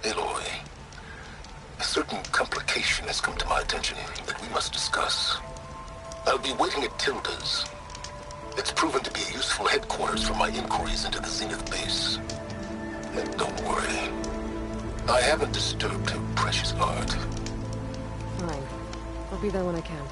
Aloy, a certain complication has come to my attention that we must discuss. I'll be waiting at Tilda's. It's proven to be a useful headquarters for my inquiries into the Zenith base. And don't worry, I haven't disturbed her precious art. Fine. I'll be there when I can.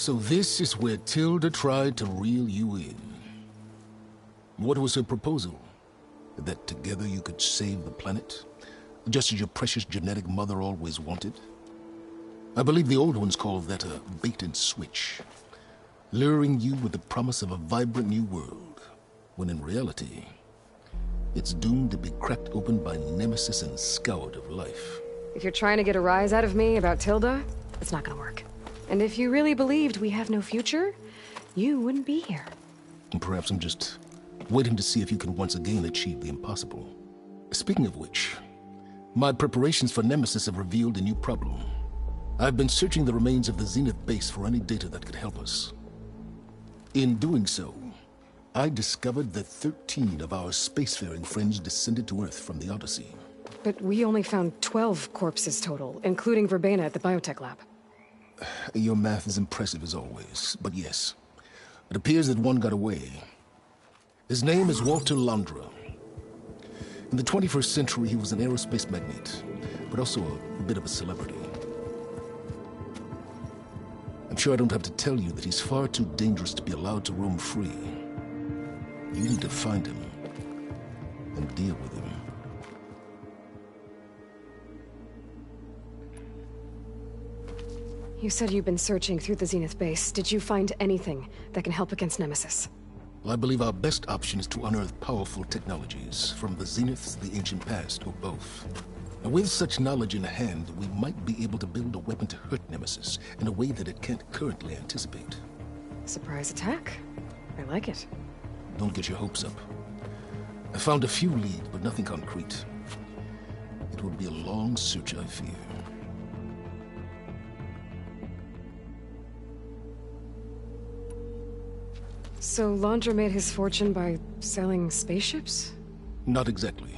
So this is where Tilda tried to reel you in. What was her proposal? That together you could save the planet? Just as your precious genetic mother always wanted? I believe the old ones called that a bait and switch. Luring you with the promise of a vibrant new world, when in reality, it's doomed to be cracked open by Nemesis and scoured of life. If you're trying to get a rise out of me about Tilda, it's not gonna work. And if you really believed we have no future, you wouldn't be here. And perhaps I'm just waiting to see if you can once again achieve the impossible. Speaking of which, my preparations for Nemesis have revealed a new problem. I've been searching the remains of the Zenith base for any data that could help us. In doing so, I discovered that 13 of our spacefaring friends descended to Earth from the Odyssey. But we only found 12 corpses total, including Verbena at the biotech lab. Your math is impressive as always, but yes, it appears that one got away. His name is Walter Londra. In the 21st century, he was an aerospace magnate, but also a bit of a celebrity. I'm sure I don't have to tell you that he's far too dangerous to be allowed to roam free. You need to find him and deal with him. You said you've been searching through the Zenith base. Did you find anything that can help against Nemesis? Well, I believe our best option is to unearth powerful technologies, from the Zeniths to the ancient past, or both. And with such knowledge in hand, we might be able to build a weapon to hurt Nemesis in a way that it can't currently anticipate. Surprise attack. I like it. Don't get your hopes up. I found a few leads, but nothing concrete. It would be a long search, I fear. So Londra made his fortune by selling spaceships? Not exactly.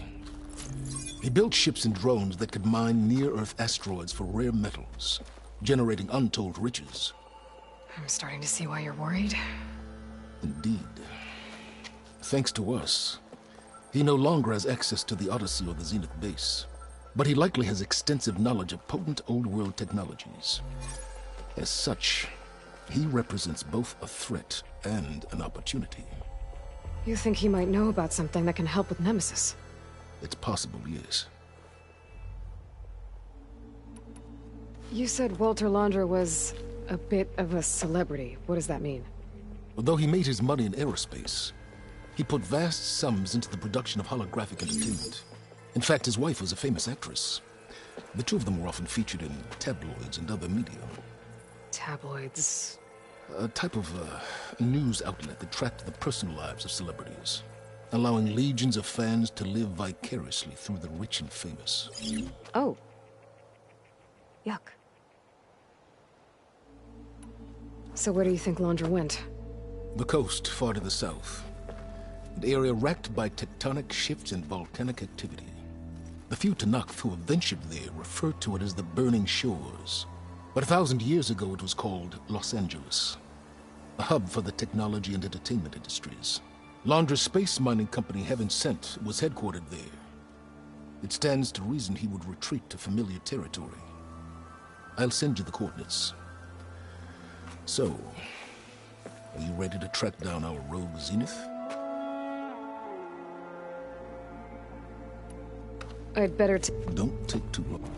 He built ships and drones that could mine near-Earth asteroids for rare metals, generating untold riches. I'm starting to see why you're worried. Indeed. Thanks to us, he no longer has access to the Odyssey or the Zenith base, but he likely has extensive knowledge of potent old-world technologies. As such, he represents both a threat and an opportunity. You think he might know about something that can help with Nemesis? It's possible, yes. You said Walter Londra was a bit of a celebrity. What does that mean? Although he made his money in aerospace, he put vast sums into the production of holographic entertainment. In fact, his wife was a famous actress. The two of them were often featured in tabloids and other media. Tabloids? A type of news outlet that tracked the personal lives of celebrities, allowing legions of fans to live vicariously through the rich and famous. Oh. Yuck. So where do you think Londra went? The coast, far to the south. An area racked by tectonic shifts and volcanic activity. The few Tenakth who have ventured there refer to it as the Burning Shores. But 1,000 years ago it was called Los Angeles, a hub for the technology and entertainment industries. Londra's space mining company, Heaven Sent, was headquartered there. It stands to reason he would retreat to familiar territory. I'll send you the coordinates. So, are you ready to track down our rogue Zenith? I'd better Don't take too long.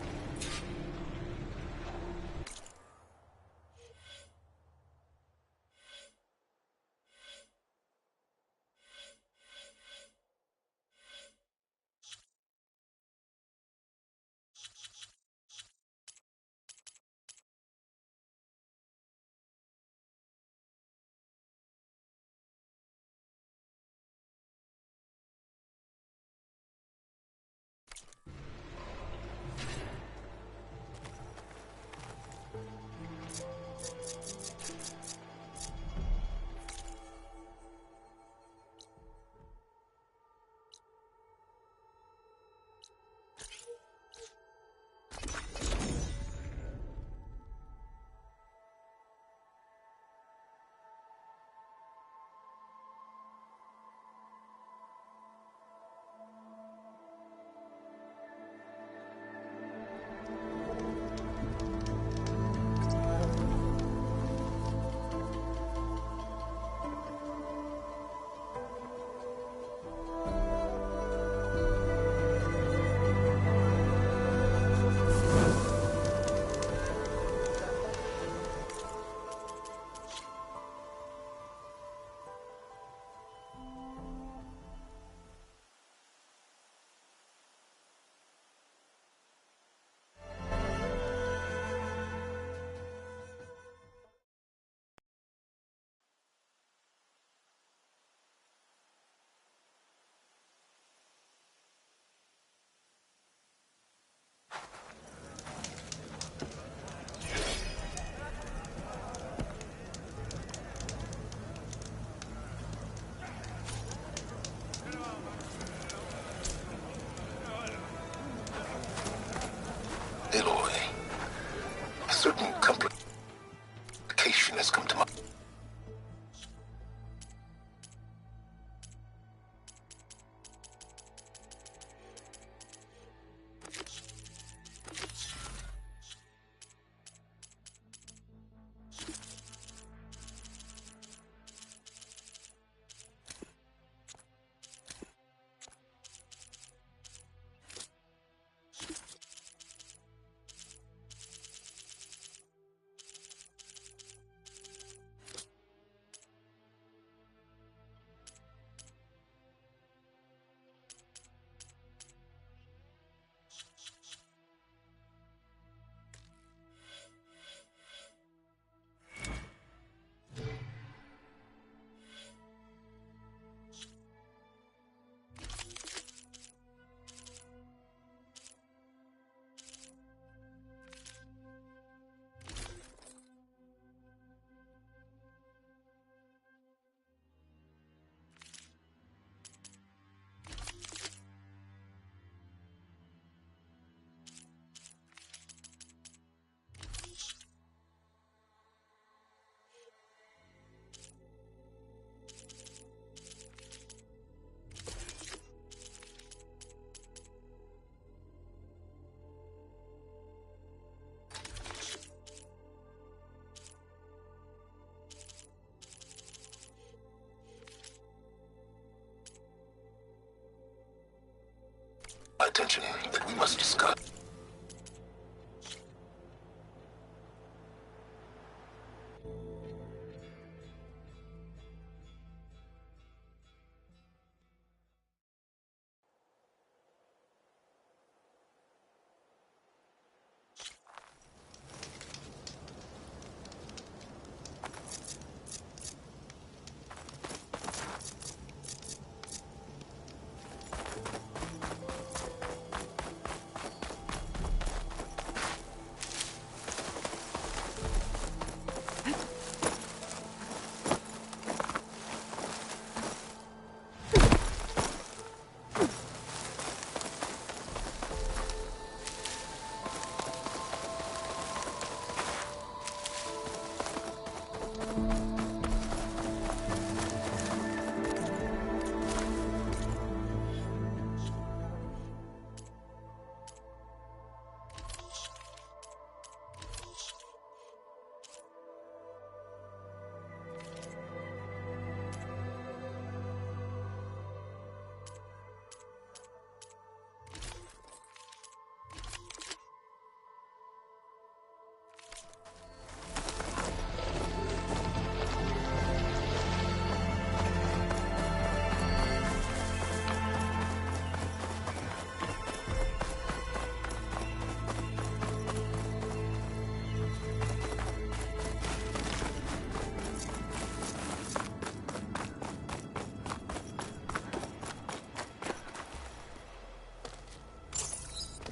my attention that we must discuss.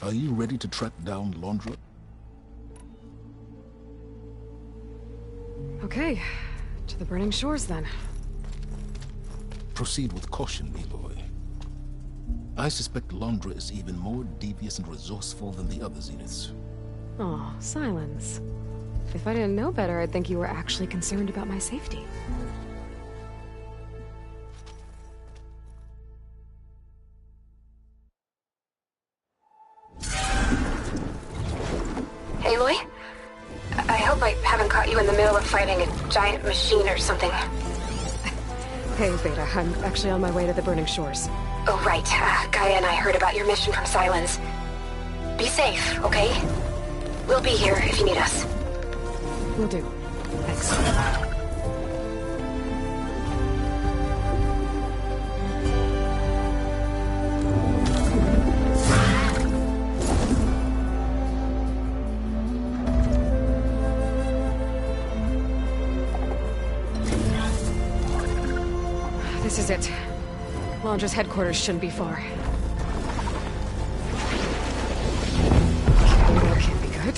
Are you ready to track down Londra? Okay, to the burning shores then. Proceed with caution, Aloy. I suspect Londra is even more devious and resourceful than the other Zeniths. Oh, Silence. If I didn't know better, I'd think you were actually concerned about my safety. Aloy? I hope I haven't caught you in the middle of fighting a giant machine or something. Hey, Beta, I'm actually on my way to the burning shores. Oh, right. Gaia and I heard about your mission from Silence. Be safe, okay? We'll be here if you need us. Will do. Thanks. This is it. Londra's headquarters shouldn't be far. That can't be good.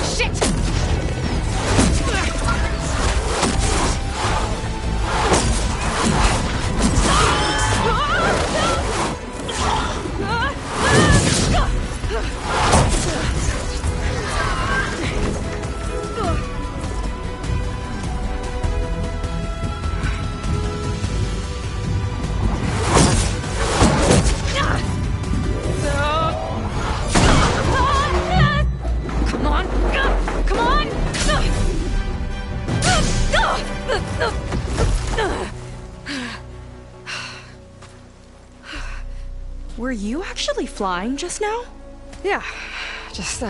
Shit! Were you actually flying just now? Yeah, just,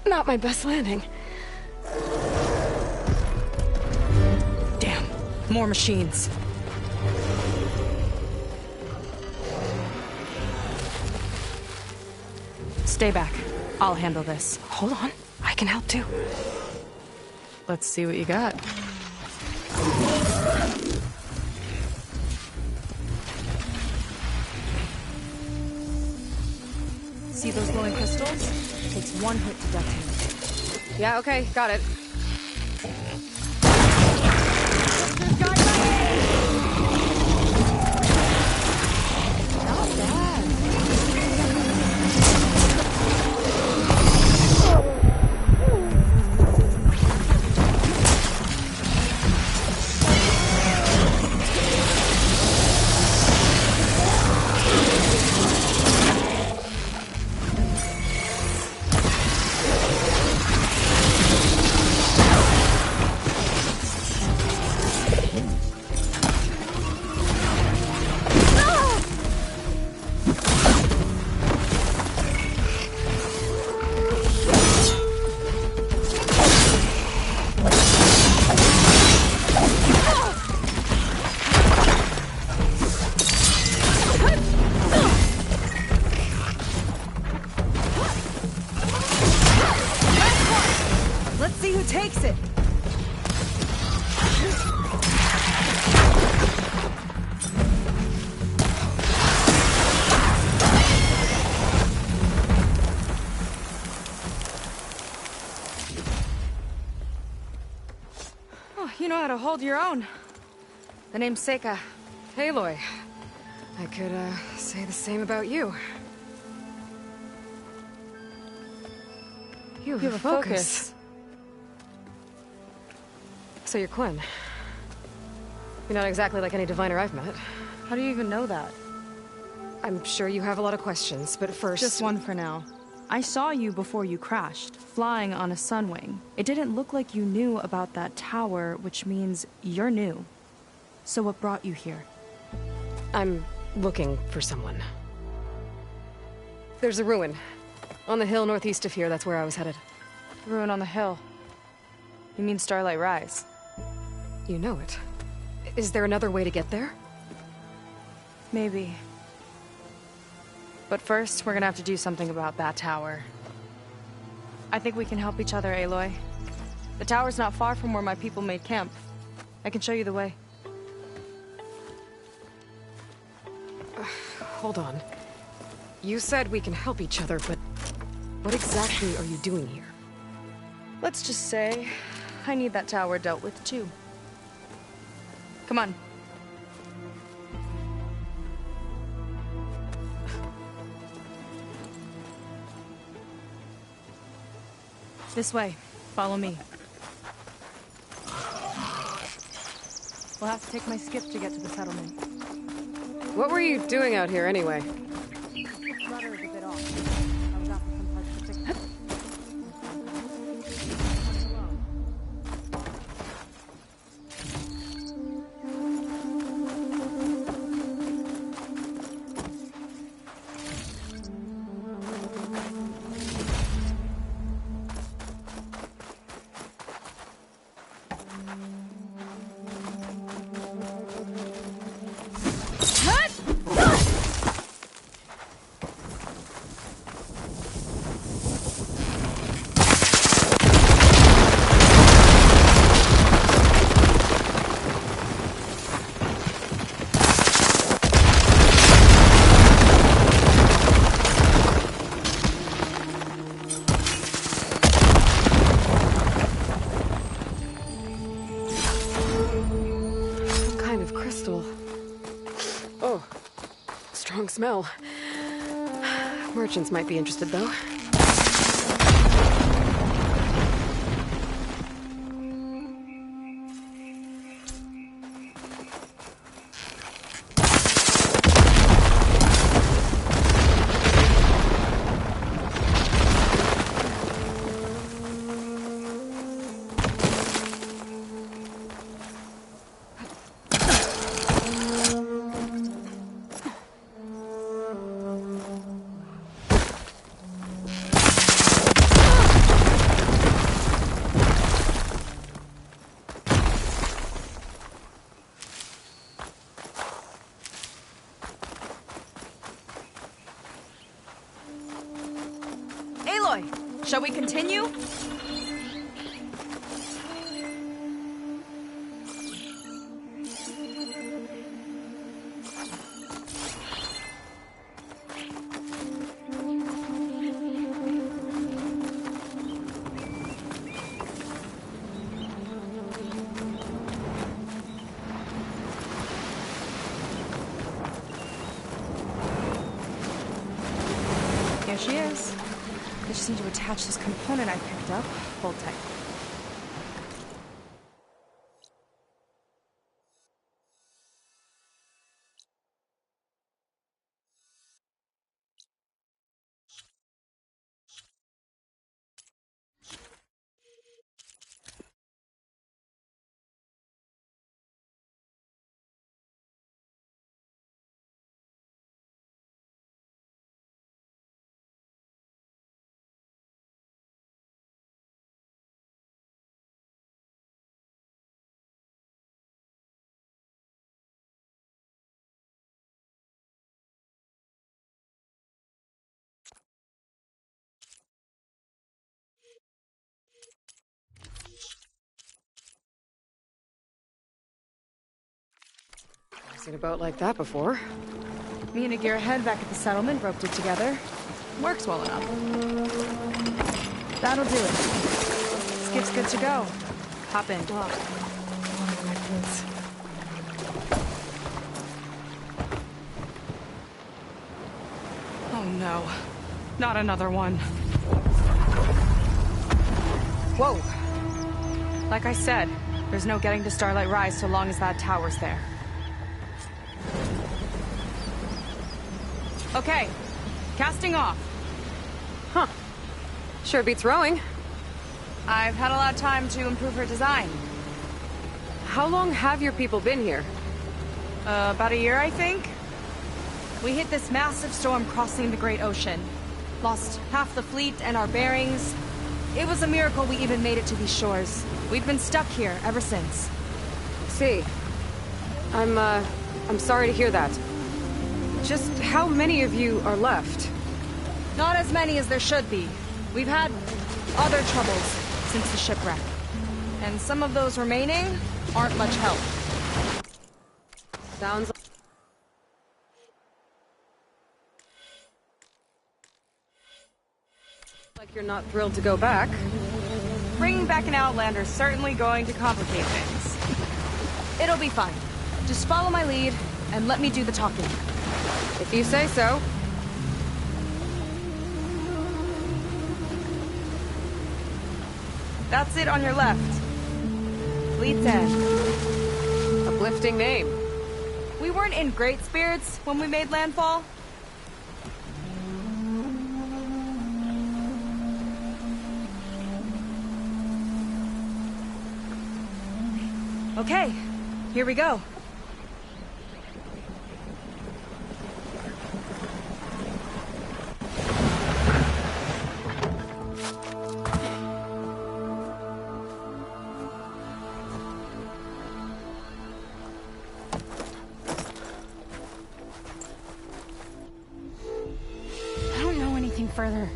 not my best landing. Damn, more machines. Stay back. I'll handle this. Hold on, I can help too. Let's see what you got. See those glowing crystals? Takes one hit to detonate. Yeah, okay, got it. Not bad. You know how to hold your own. The name's Seika. Aloy. I could, say the same about you. You have a focus. So you're Quinn. You're not exactly like any diviner I've met. How do you even know that? I'm sure you have a lot of questions, but first... Just one for now. I saw you before you crashed, flying on a Sunwing. It didn't look like you knew about that tower, which means you're new. So what brought you here? I'm looking for someone. There's a ruin. On the hill northeast of here, that's where I was headed. Ruin on the hill. You mean Starlight Rise? You know it. Is there another way to get there? Maybe. But first, we're gonna have to do something about that tower. I think we can help each other, Aloy. The tower's not far from where my people made camp. I can show you the way. Hold on. You said we can help each other, but what exactly are you doing here? Let's just say, I need that tower dealt with too. Come on. This way. Follow me. We'll have to take my skip to get to the settlement. What were you doing out here anyway? Rudder is a bit off. I was out for some parts to fix it. Smell. Merchants might be interested, though. Shall we continue? Here she is. I just need to attach this component I picked up. Hold tight. I've seen a boat like that before. Me and a gearhead back at the settlement roped it together. Works well enough. That'll do it. Skip's good to go. Hop in. heavens. Oh no. Not another one. Whoa. Like I said, there's no getting to Starlight Rise so long as that tower's there. Okay. Casting off. Huh. Sure beats rowing. I've had a lot of time to improve her design. How long have your people been here? About a year, I think. We hit this massive storm crossing the Great Ocean. Lost half the fleet and our bearings. It was a miracle we even made it to these shores. We've been stuck here ever since. See. I'm sorry to hear that. Just how many of you are left? Not as many as there should be. We've had other troubles since the shipwreck. And some of those remaining aren't much help. Sounds like you're not thrilled to go back. Bringing back an Outlander's certainly going to complicate things. It'll be fine. Just follow my lead and let me do the talking. If you say so. That's it on your left. Fleet's End. Uplifting name. We weren't in great spirits when we made landfall. Okay, here we go. I don't know anything further.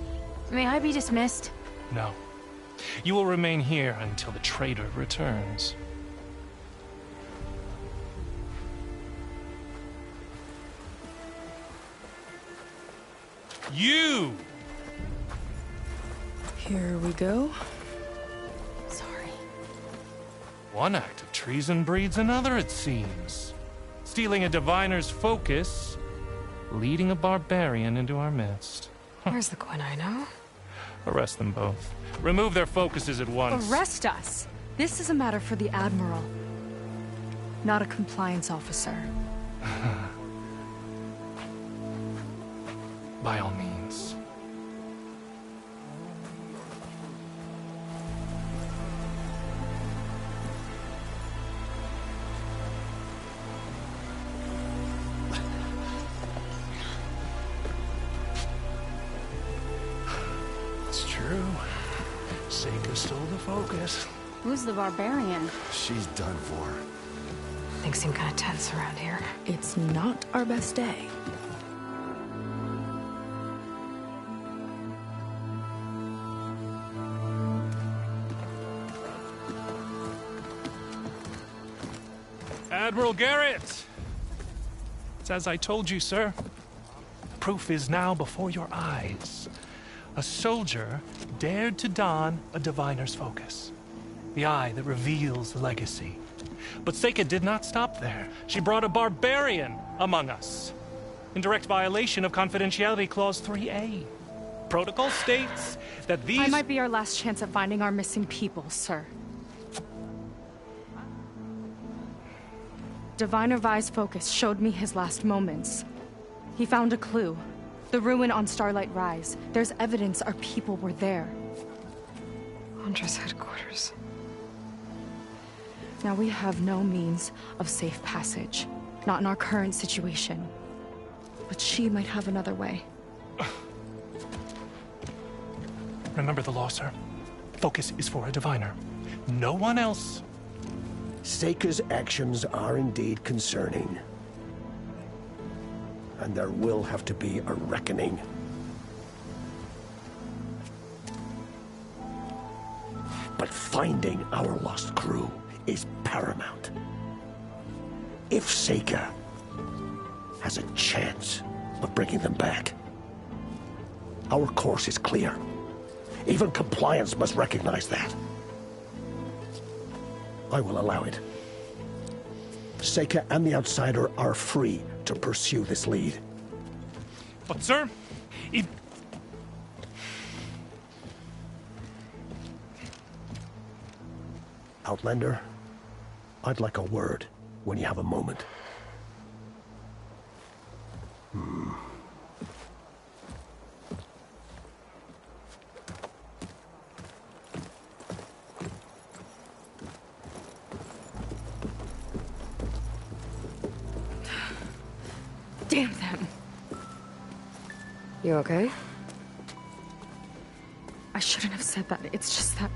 May I be dismissed? No. You will remain here until the trader returns. You! Here we go. Sorry. One act of treason breeds another, it seems. Stealing a diviner's focus, leading a barbarian into our midst. Where's the Quinino? Arrest them both. Remove their focuses at once. Arrest us! This is a matter for the Admiral, not a compliance officer. By all means. It's true. Seika stole the focus. Who's the barbarian? She's done for. Things seem kind of tense around here. It's not our best day. Admiral Garrett! It's as I told you, sir. Proof is now before your eyes. A soldier dared to don a diviner's focus. The eye that reveals the legacy. But Seika did not stop there. She brought a barbarian among us. In direct violation of Confidentiality Clause 3A. Protocol states that these... I might be our last chance at finding our missing people, sir. Diviner Vi's focus showed me his last moments. He found a clue. The ruin on Starlight Rise. There's evidence our people were there. Huntress headquarters. Now we have no means of safe passage. Not in our current situation. But she might have another way. Remember the law, sir. Focus is for a diviner. No one else. Seika's actions are indeed concerning. And there will have to be a reckoning. But finding our lost crew is paramount. If Seika has a chance of bringing them back, our course is clear. Even compliance must recognize that. I will allow it. Seika and the Outsider are free to pursue this lead. But, sir, if... Outlander, I'd like a word when you have a moment. Damn them. You okay? I shouldn't have said that. It's just that...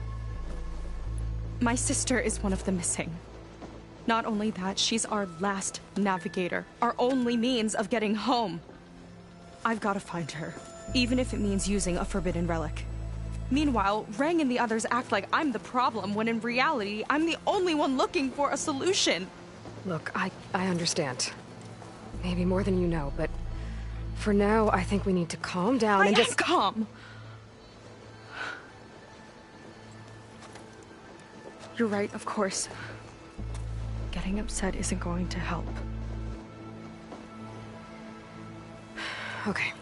my sister is one of the missing. Not only that, she's our last navigator. Our only means of getting home. I've got to find her. Even if it means using a forbidden relic. Meanwhile, Rang and the others act like I'm the problem, when in reality, I'm the only one looking for a solution. Look, I understand. Maybe more than you know, but for now, I think we need to calm down and just... calm. You're right, of course. Getting upset isn't going to help. Okay.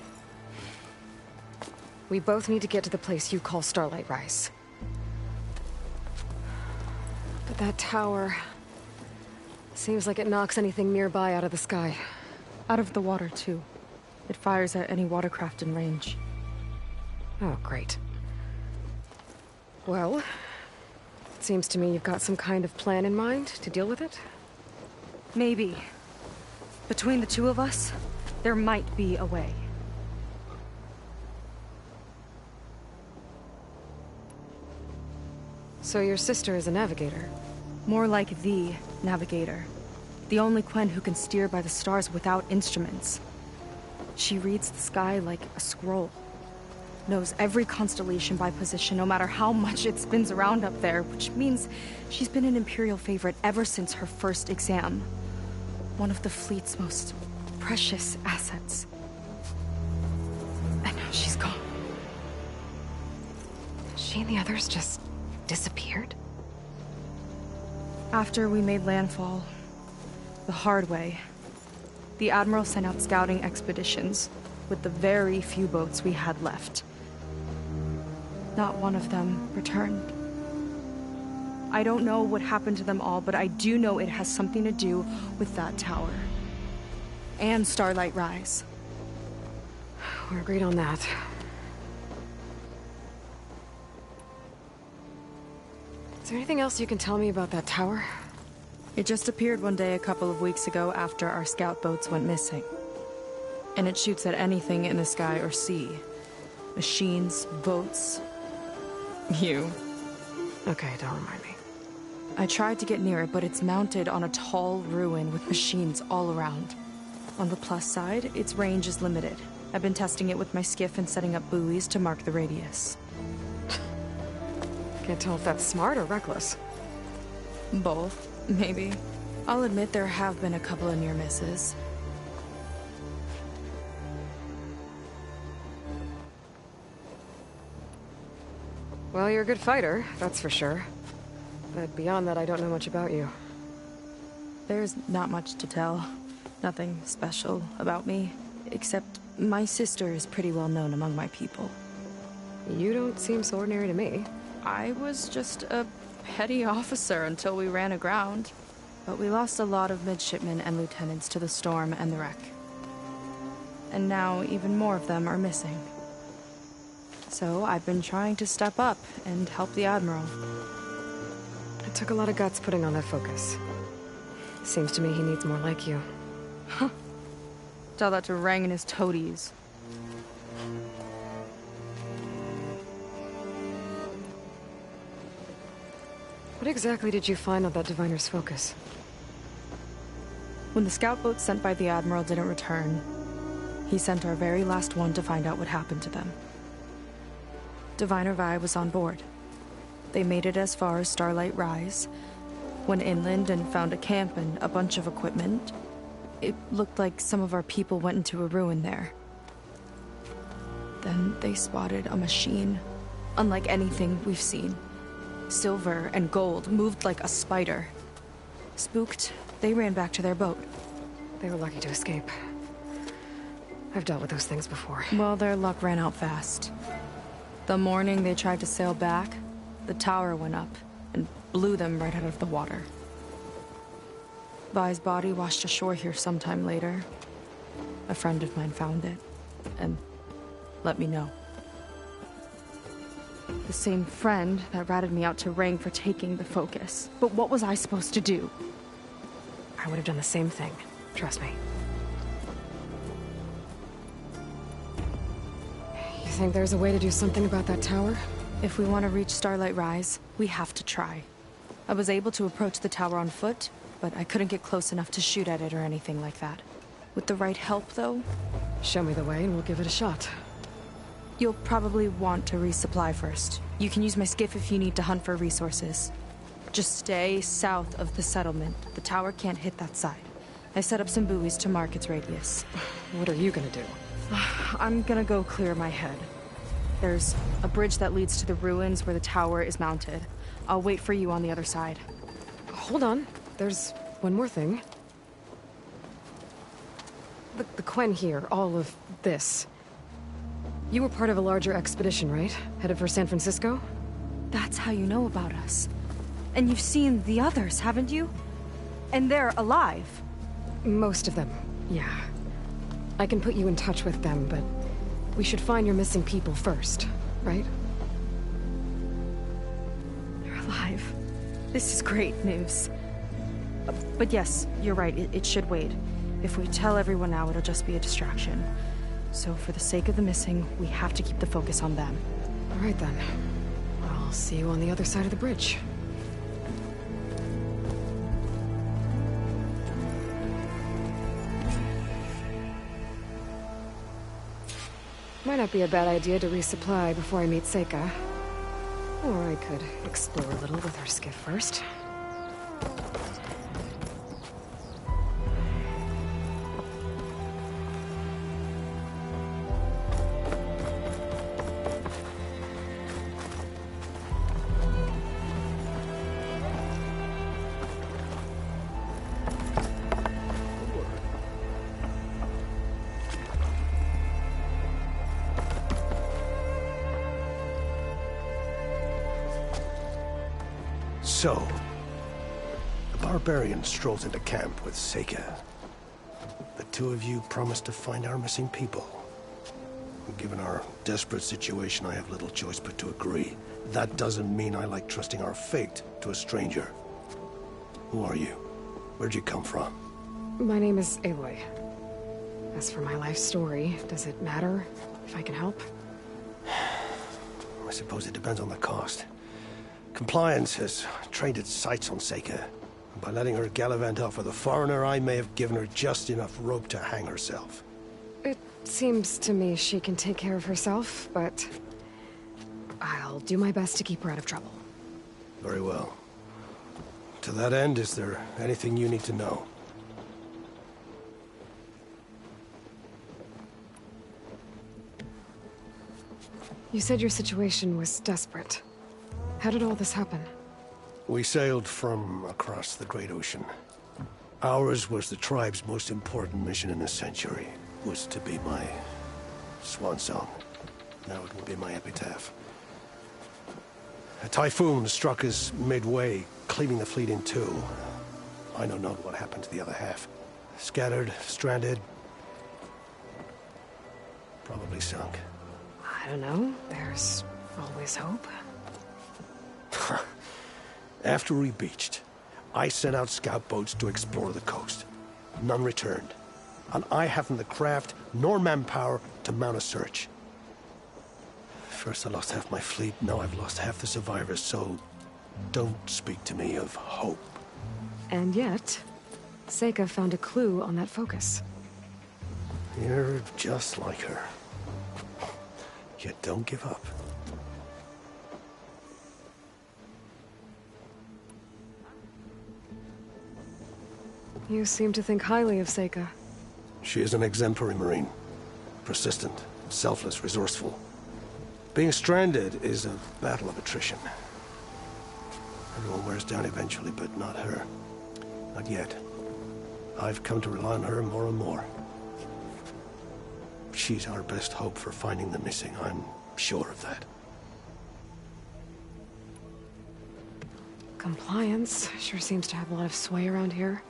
We both need to get to the place you call Starlight Rise. But that tower... seems like it knocks anything nearby out of the sky. Out of the water, too. It fires at any watercraft in range. Oh, great. Well, it seems to me you've got some kind of plan in mind to deal with it. Maybe. Between the two of us, there might be a way. So your sister is a navigator? More like the navigator. The only Quen who can steer by the stars without instruments. She reads the sky like a scroll. Knows every constellation by position, no matter how much it spins around up there, which means she's been an Imperial favorite ever since her first exam. One of the fleet's most precious assets. And now she's gone. She and the others just disappeared? After we made landfall, the hard way, the Admiral sent out scouting expeditions with the very few boats we had left. Not one of them returned. I don't know what happened to them all, but I do know it has something to do with that tower. And Starlight Rise. We're agreed on that. Is there anything else you can tell me about that tower? It just appeared one day a couple of weeks ago after our scout boats went missing. And it shoots at anything in the sky or sea. Machines, boats... you. Okay, don't remind me. I tried to get near it, but it's mounted on a tall ruin with machines all around. On the plus side, its range is limited. I've been testing it with my skiff and setting up buoys to mark the radius. Can't tell if that's smart or reckless. Both, maybe. I'll admit there have been a couple of near misses. Well, you're a good fighter, that's for sure. But beyond that, I don't know much about you. There's not much to tell. Nothing special about me. Except my sister is pretty well known among my people. You don't seem so ordinary to me. I was just a petty officer until we ran aground. But we lost a lot of midshipmen and lieutenants to the storm and the wreck. And now even more of them are missing. So I've been trying to step up and help the Admiral. It took a lot of guts putting on that focus. Seems to me he needs more like you. Huh. Tell that to Rang and his toadies. What exactly did you find on that Diviner's focus? When the scout boat sent by the Admiral didn't return, he sent our very last one to find out what happened to them. Diviner Vi was on board. They made it as far as Starlight Rise, went inland and found a camp and a bunch of equipment. It looked like some of our people went into a ruin there. Then they spotted a machine, unlike anything we've seen. Silver and gold, moved like a spider. Spooked, They ran back to their boat. They were lucky to escape. I've dealt with those things before. Well, their luck ran out fast. The morning they tried to sail back, the tower went up and blew them right out of the water. Vi's body washed ashore here sometime later. A friend of mine found it and let me know. The same friend that ratted me out to Rang for taking the focus. But what was I supposed to do? I would have done the same thing. Trust me. You think there's a way to do something about that tower? If we want to reach Starlight Rise, we have to try. I was able to approach the tower on foot, but I couldn't get close enough to shoot at it or anything like that. With the right help, though... Show me the way and we'll give it a shot. You'll probably want to resupply first. You can use my skiff if you need to hunt for resources. Just stay south of the settlement. The tower can't hit that side. I set up some buoys to mark its radius. What are you gonna do? I'm gonna go clear my head. There's a bridge that leads to the ruins where the tower is mounted. I'll wait for you on the other side. Hold on. There's one more thing. The Quen here, all of this. You were part of a larger expedition, right? Headed for San Francisco? That's how you know about us. And you've seen the others, haven't you? And they're alive. Most of them, yeah. I can put you in touch with them, but we should find your missing people first, right? They're alive. This is great news. But yes, you're right, it should wait. If we tell everyone now, it'll just be a distraction. So for the sake of the missing, we have to keep the focus on them. All right then. I'll see you on the other side of the bridge. Might not be a bad idea to resupply before I meet Seika. Or I could explore a little with her skiff first. So, the barbarian strolls into camp with Seika. The two of you promised to find our missing people. Given our desperate situation, I have little choice but to agree. That doesn't mean I like trusting our fate to a stranger. Who are you? Where'd you come from? My name is Aloy. As for my life story, does it matter if I can help? I suppose it depends on the cost. Compliance has trained its sights on Seika. And by letting her gallivant off with a foreigner, I may have given her just enough rope to hang herself. It seems to me she can take care of herself, but I'll do my best to keep her out of trouble. Very well. To that end, is there anything you need to know? You said your situation was desperate. How did all this happen? We sailed from across the Great Ocean. Ours was the tribe's most important mission in a century. It was to be my swan song. Now it will be my epitaph. A typhoon struck us midway, cleaving the fleet in two. I know not what happened to the other half. Scattered, stranded, probably sunk. I don't know. There's always hope. After we beached, I sent out scout boats to explore the coast. None returned. And I haven't the craft nor manpower to mount a search. First I lost half my fleet, now I've lost half the survivors, so don't speak to me of hope. And yet, Seika found a clue on that focus. You're just like her. Yet don't give up. You seem to think highly of Seika. She is an exemplary Marine. Persistent, selfless, resourceful. Being stranded is a battle of attrition. Everyone wears down eventually, but not her. Not yet. I've come to rely on her more and more. She's our best hope for finding the missing, I'm sure of that. Compliance sure seems to have a lot of sway around here.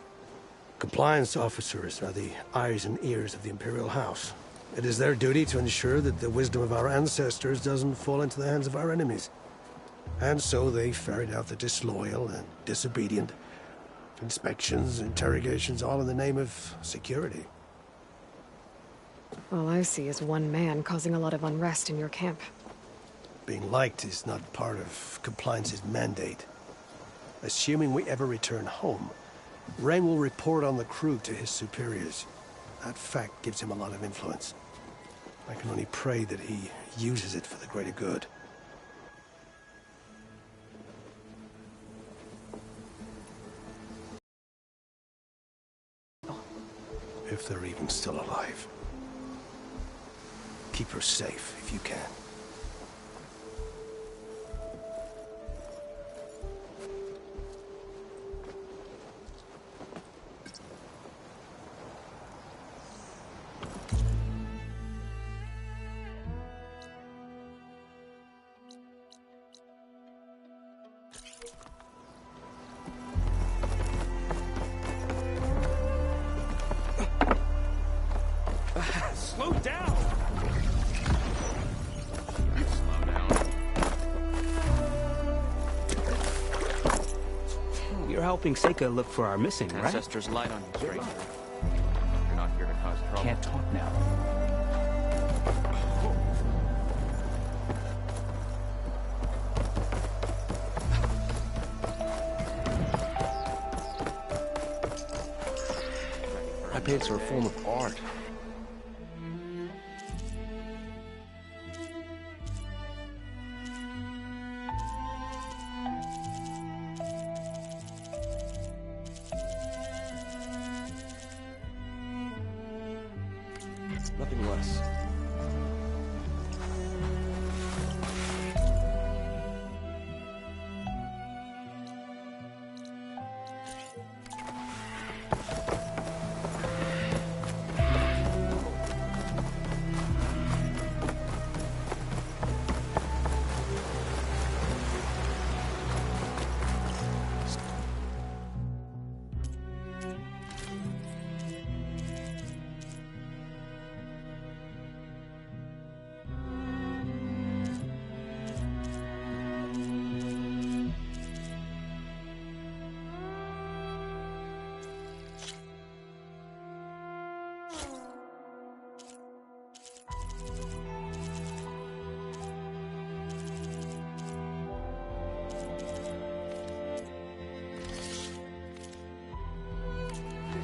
Compliance officers are the eyes and ears of the Imperial House. It is their duty to ensure that the wisdom of our ancestors doesn't fall into the hands of our enemies. And so they ferret out the disloyal and disobedient. Inspections, interrogations, all in the name of security. All I see is one man causing a lot of unrest in your camp. Being liked is not part of Compliance's mandate. Assuming we ever return home, Rain will report on the crew to his superiors. That fact gives him a lot of influence. I can only pray that he uses it for the greater good. If they're even still alive. Keep her safe if you can. Slow down! Slow down. You're helping Seika look for our missing, right? Ancestors light on you, stranger. You're not here to cause trouble. Can't talk now. My paints are a form of art. Nothing less.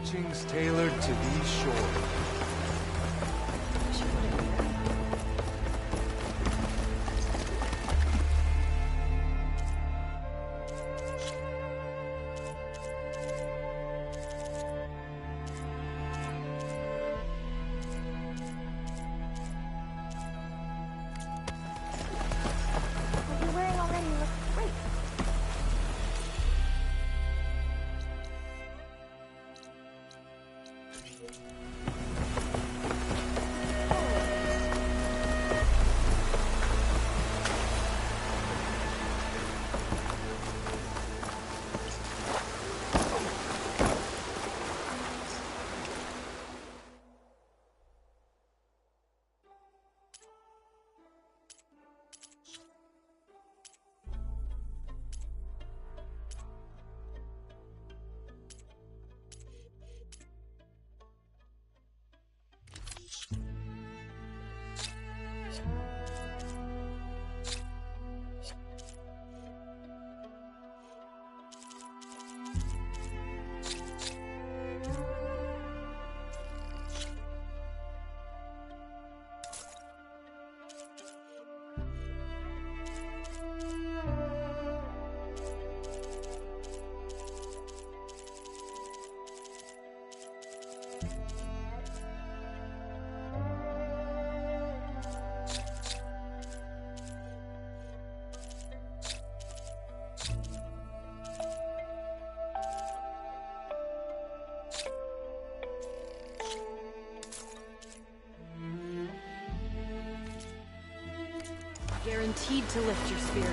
Teachings tailored to these shores. What you're wearing already looks great. Guaranteed to lift your spirits.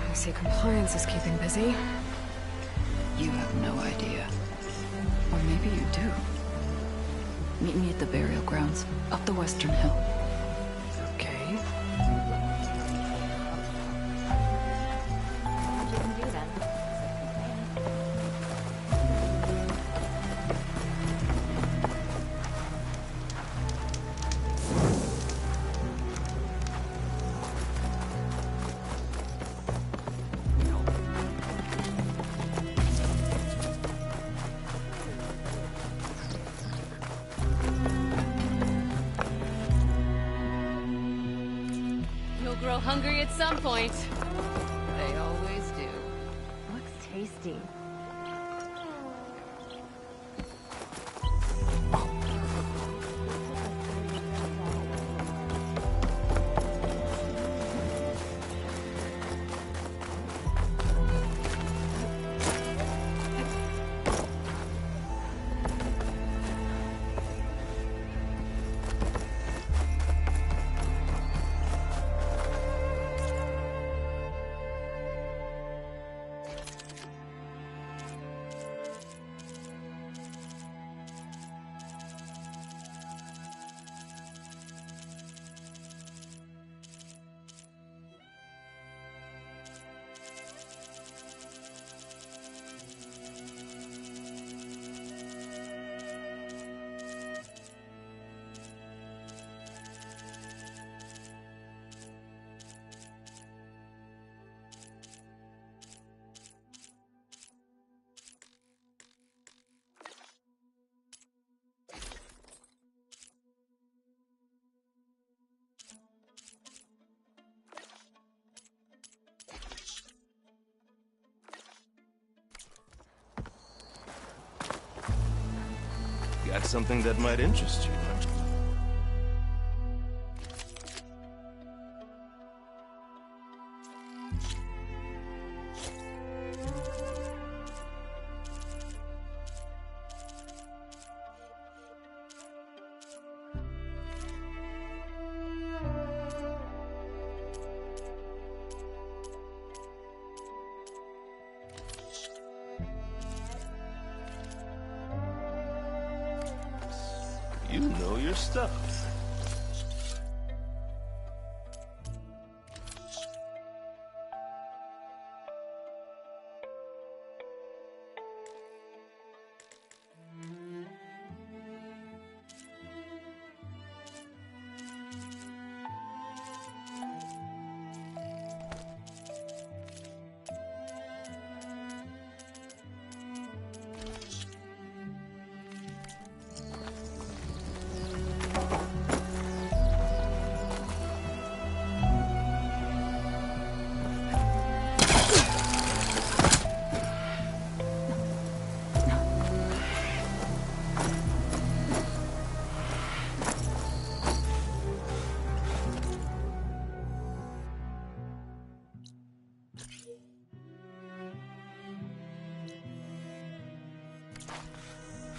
I see compliance is keeping busy. You have no idea. Or maybe you do. Meet me at the burial grounds, up the Western Hill. Okay. You can do that. You'll grow hungry at some point. They always do. Looks tasty. Got something that might interest you, don't you? You know your stuff.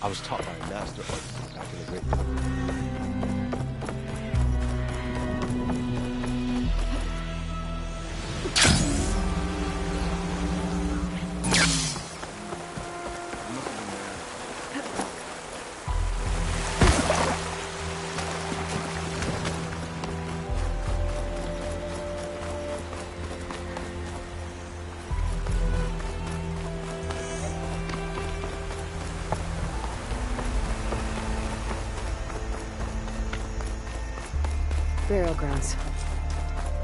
I was taught by a master artist back in the Great Republic. Burial grounds.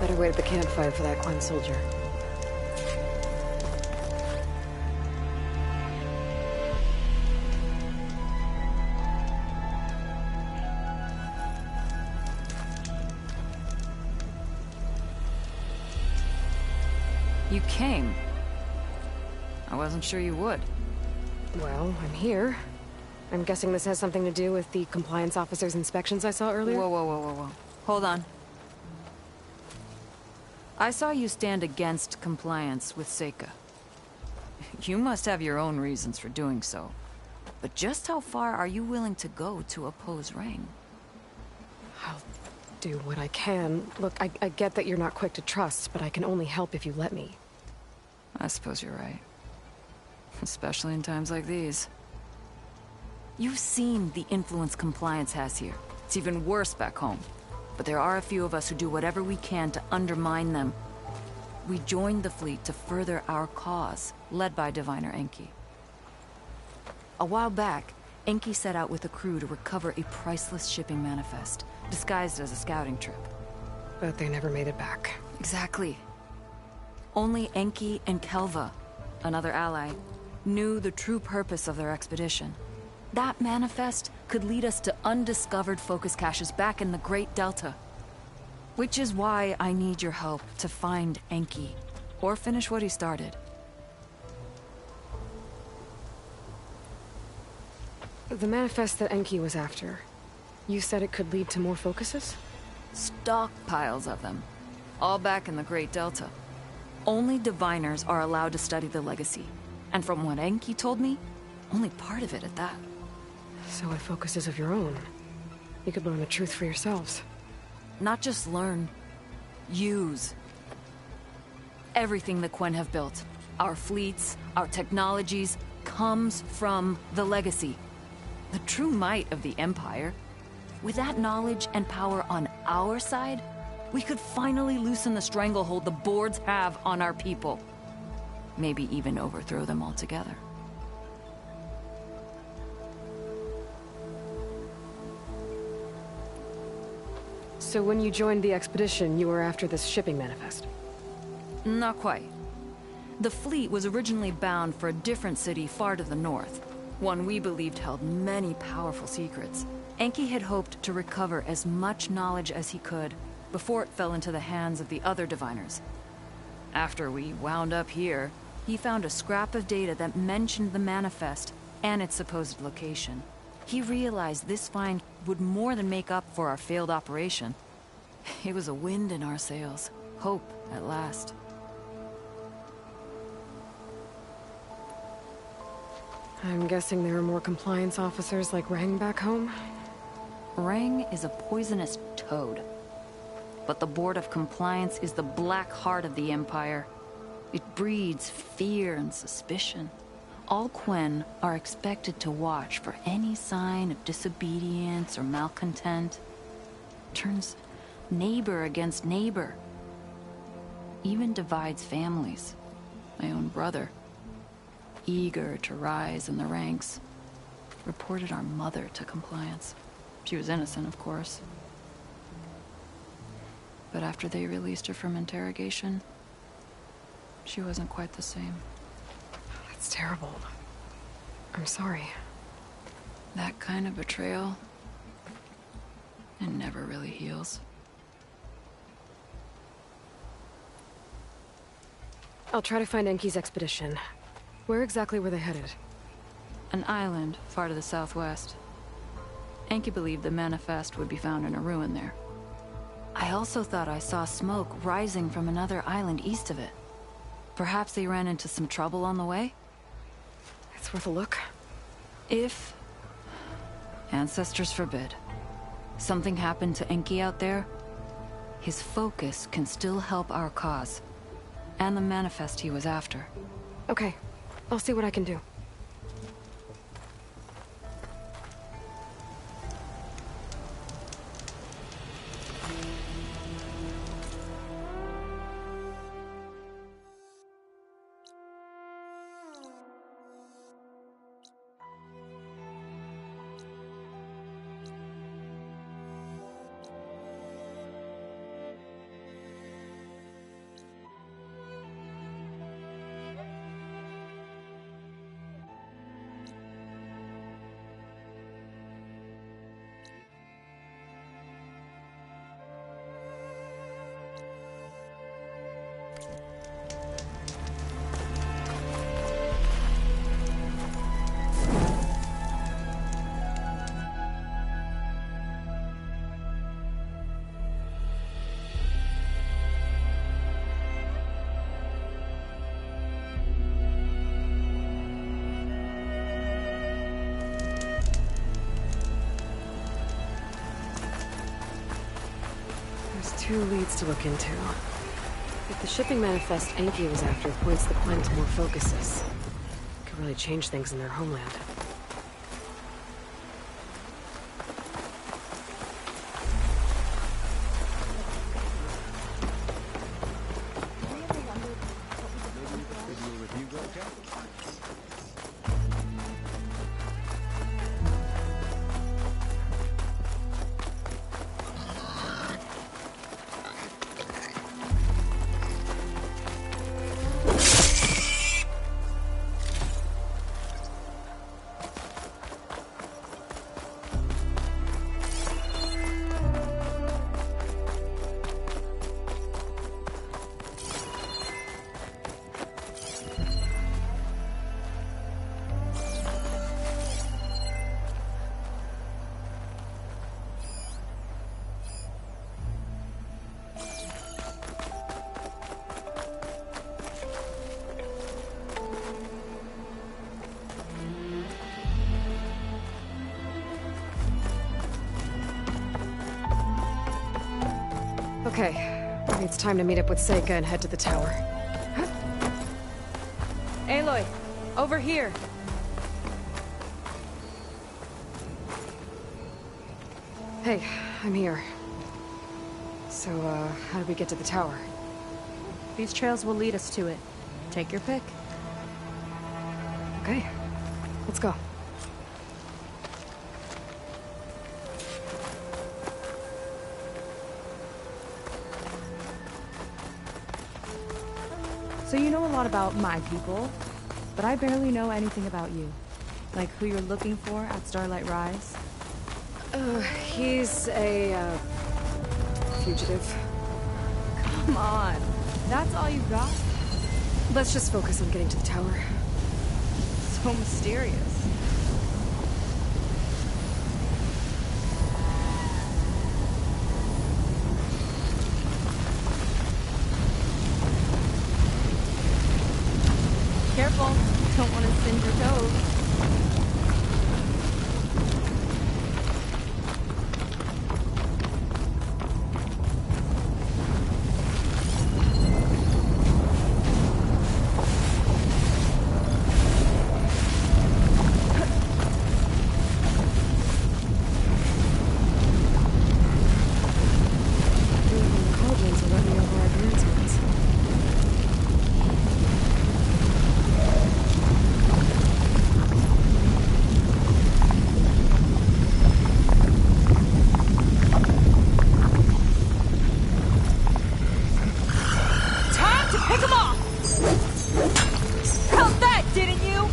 Better wait at the campfire for that Quen soldier. You came. I wasn't sure you would. Well, I'm here. I'm guessing this has something to do with the compliance officer's inspections I saw earlier? Whoa, whoa, whoa, whoa, whoa. Hold on. I saw you stand against compliance with Seika. You must have your own reasons for doing so. But just how far are you willing to go to oppose Rang? I'll do what I can. Look, I get that you're not quick to trust, but I can only help if you let me. I suppose you're right. Especially in times like these. You've seen the influence compliance has here. It's even worse back home. But there are a few of us who do whatever we can to undermine them. We joined the fleet to further our cause, led by Diviner Enki. A while back, Enki set out with a crew to recover a priceless shipping manifest, disguised as a scouting trip. But they never made it back. Exactly. Only Enki and Kelva, another ally, knew the true purpose of their expedition. That manifest could lead us to undiscovered focus caches back in the Great Delta. Which is why I need your help to find Enki, or finish what he started. The manifest that Enki was after, you said it could lead to more focuses? Stockpiles of them, all back in the Great Delta. Only diviners are allowed to study the legacy, and from what Enki told me, only part of it at that. So with focuses of your own, you could learn the truth for yourselves. Not just learn, use. Everything the Quen have built, our fleets, our technologies, comes from the legacy. The true might of the Empire. With that knowledge and power on our side, we could finally loosen the stranglehold the boards have on our people. Maybe even overthrow them altogether. So when you joined the expedition, you were after this shipping manifest? Not quite. The fleet was originally bound for a different city far to the north, one we believed held many powerful secrets. Enki had hoped to recover as much knowledge as he could before it fell into the hands of the other diviners. After we wound up here, he found a scrap of data that mentioned the manifest and its supposed location. He realized this find would more than make up for our failed operation. It was a wind in our sails. Hope, at last. I'm guessing there are more compliance officers like Rang back home? Rang is a poisonous toad. But the Board of Compliance is the black heart of the Empire. It breeds fear and suspicion. All Quen are expected to watch for any sign of disobedience or malcontent. Turns neighbor against neighbor. Even divides families. My own brother, eager to rise in the ranks, reported our mother to Compliance. She was innocent, of course. But after they released her from interrogation, she wasn't quite the same. That's terrible. I'm sorry. That kind of betrayal, it never really heals. I'll try to find Enki's expedition. Where exactly were they headed? An island far to the southwest. Enki believed the manifest would be found in a ruin there. I also thought I saw smoke rising from another island east of it. Perhaps they ran into some trouble on the way? It's worth a look. If... ancestors forbid. Something happened to Enki out there, his focus can still help our cause. And the manifest he was after. Okay. I'll see what I can do. 2 leads to look into. If the shipping manifest Enki was after points the plan to more focuses, it could really change things in their homeland. Okay, maybe it's time to meet up with Seika and head to the tower. Aloy, over here. Hey, I'm here. So, how do we get to the tower? These trails will lead us to it. Take your pick. Okay, let's go. So you know a lot about my people, but I barely know anything about you. Like who you're looking for at Starlight Rise. He's a, fugitive. Come on, that's all you got? Let's just focus on getting to the tower. So mysterious. Careful, don't want to singe your toes. Cauldrons will let me over our advancements. Time to pick 'em off! Felt that, didn't you?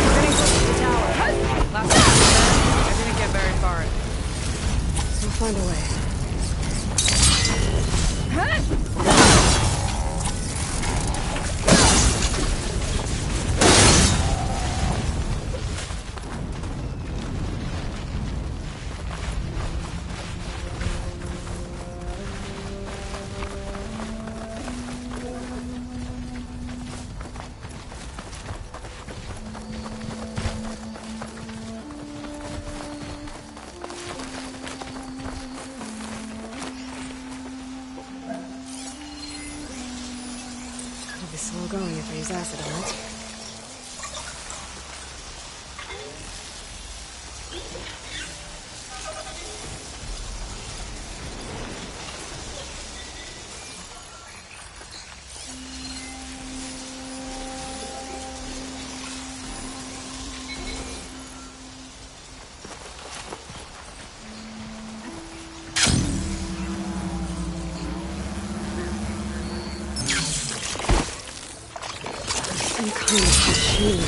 We're getting close to the tower. Last time we met, I didn't get very far. So we'll find a way. It'll be slow going if I use acid on it. Some kind of machine.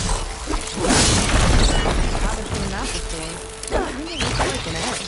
Haven't seen that before. I think it looks like an egg.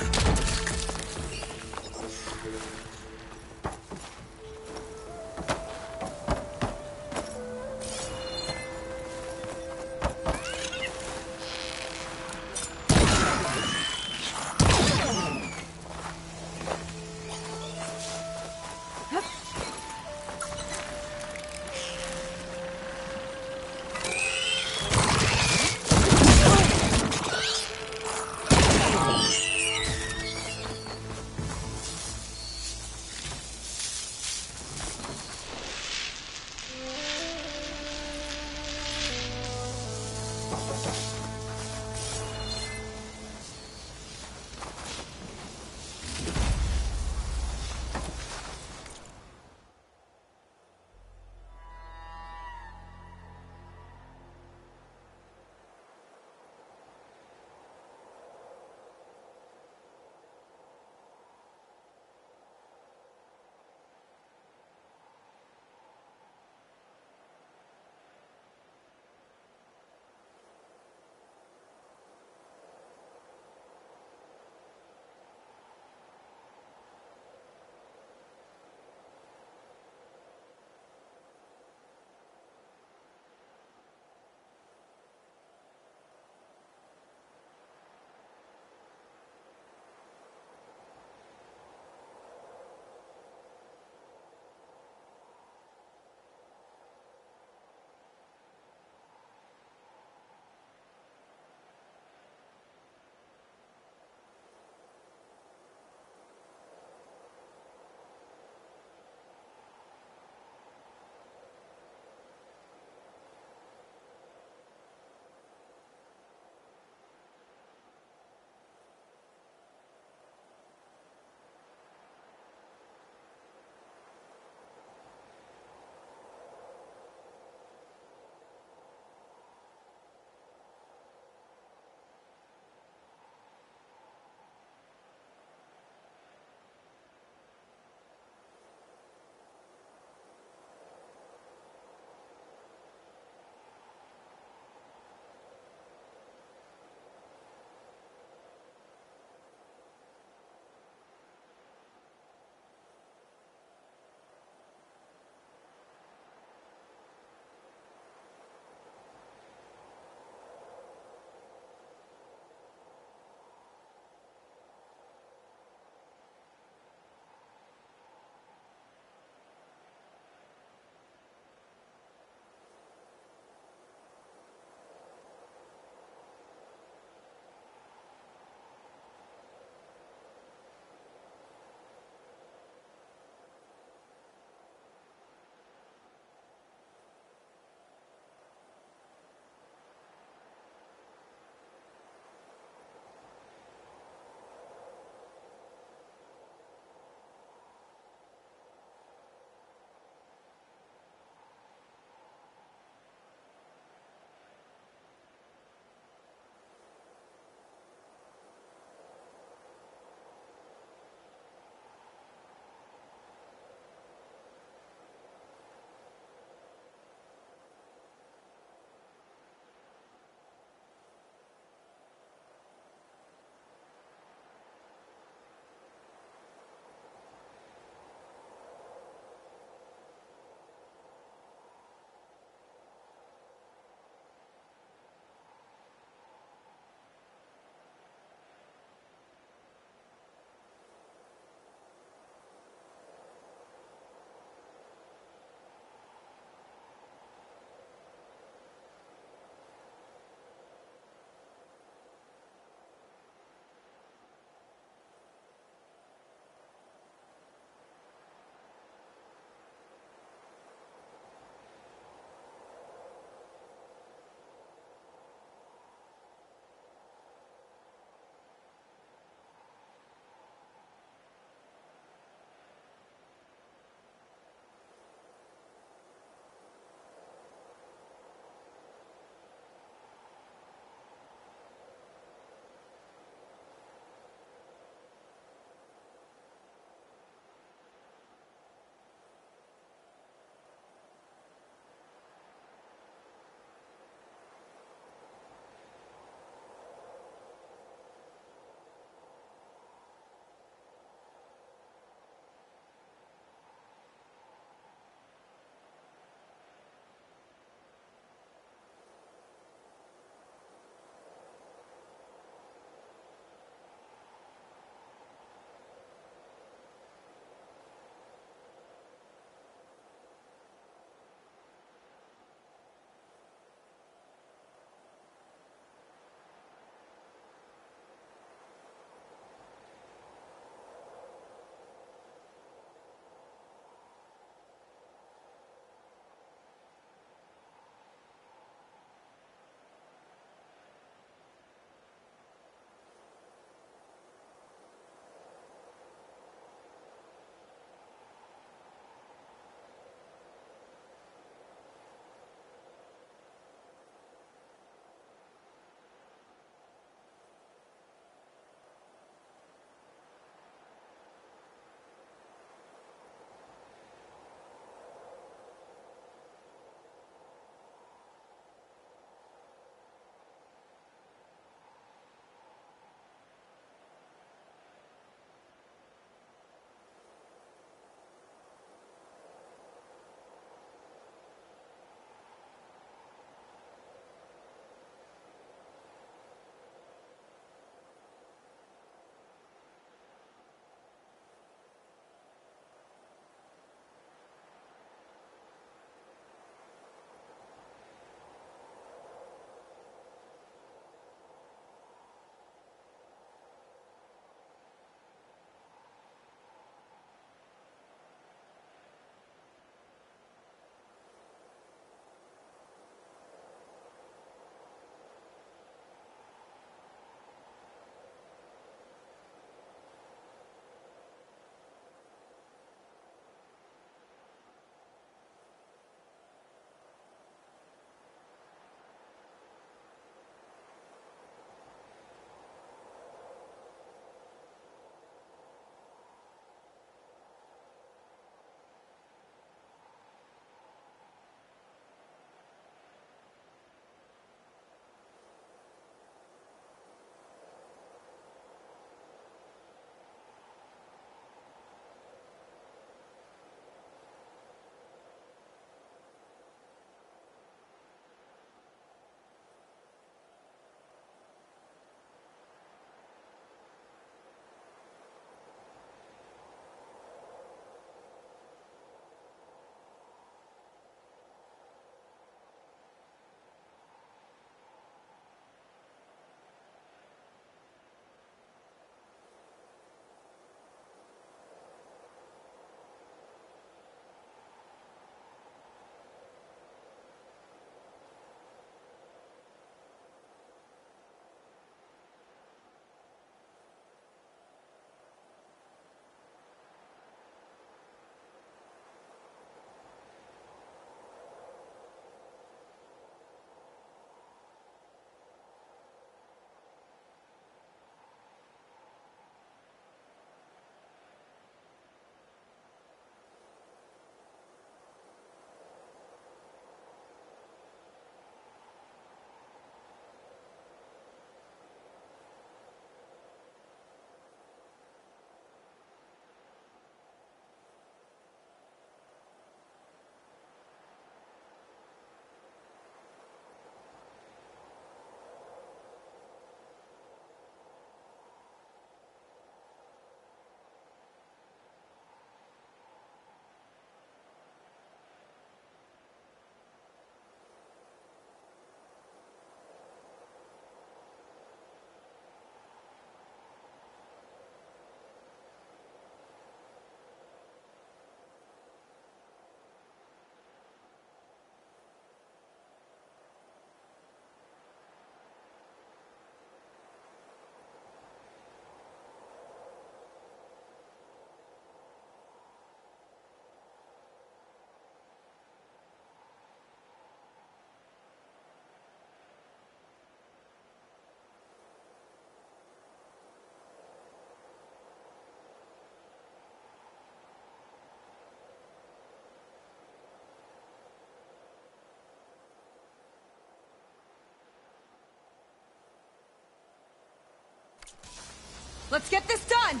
Let's get this done!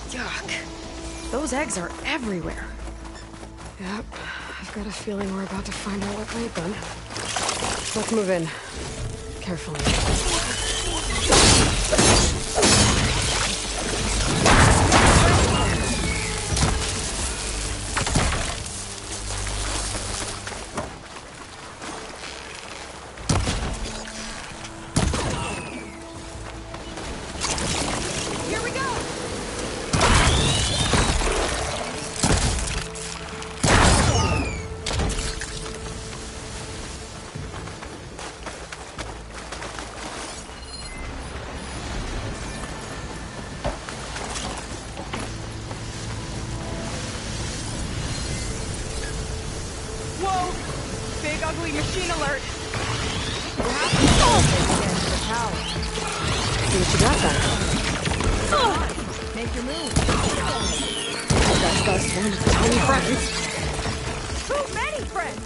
Yuck. Those eggs are everywhere. Yep. I've got a feeling we're about to find out what made them. Let's move in. Carefully. Ugly machine alert! See what you got then. Make your move. That's us one of the tiny friends. Too many friends!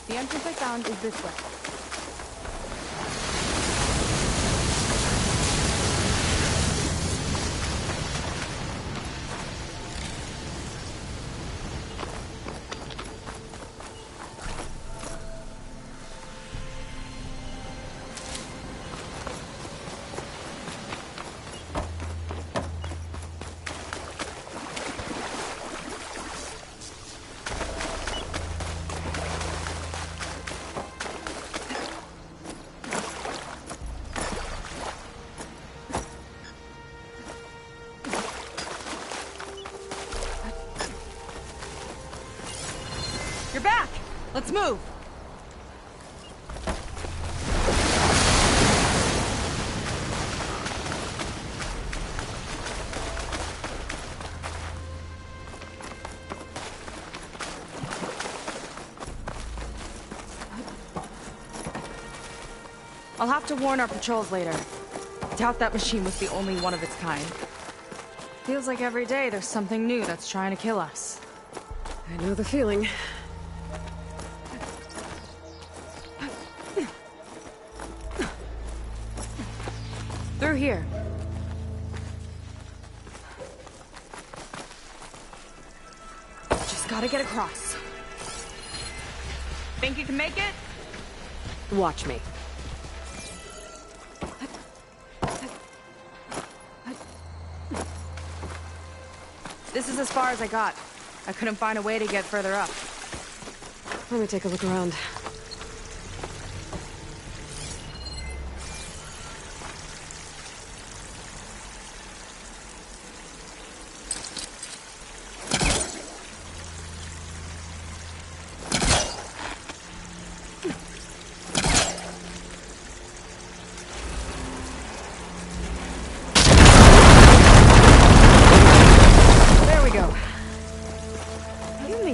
The entrance I found is this way. You're back! Let's move! I'll have to warn our patrols later. I doubt that machine was the only one of its kind. Feels like every day there's something new that's trying to kill us. I know the feeling. Through here. Gotta get across. Think you can make it? Watch me. This is as far as I got. I couldn't find a way to get further up. Let me take a look around.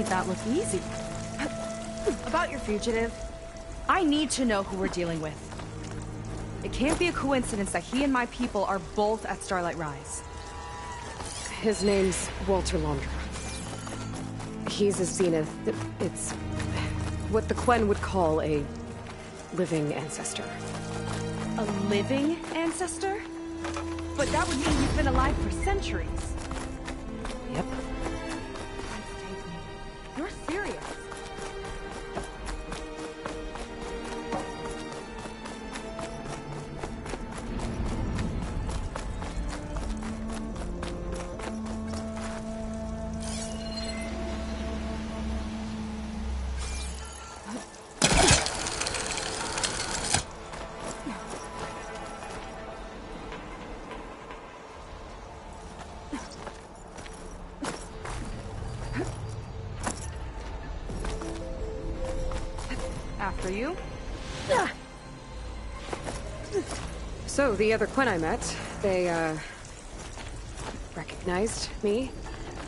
That look easy. About your fugitive, I need to know who we're dealing with. It can't be a coincidence that he and my people are both at Starlight Rise. His name's Walter Laundra. He's a Zenith. It's what the Quen would call a living ancestor. A living ancestor? But that would mean you've been alive for centuries. Yep. You're serious. After you. So, the other Quen I met, they, recognized me.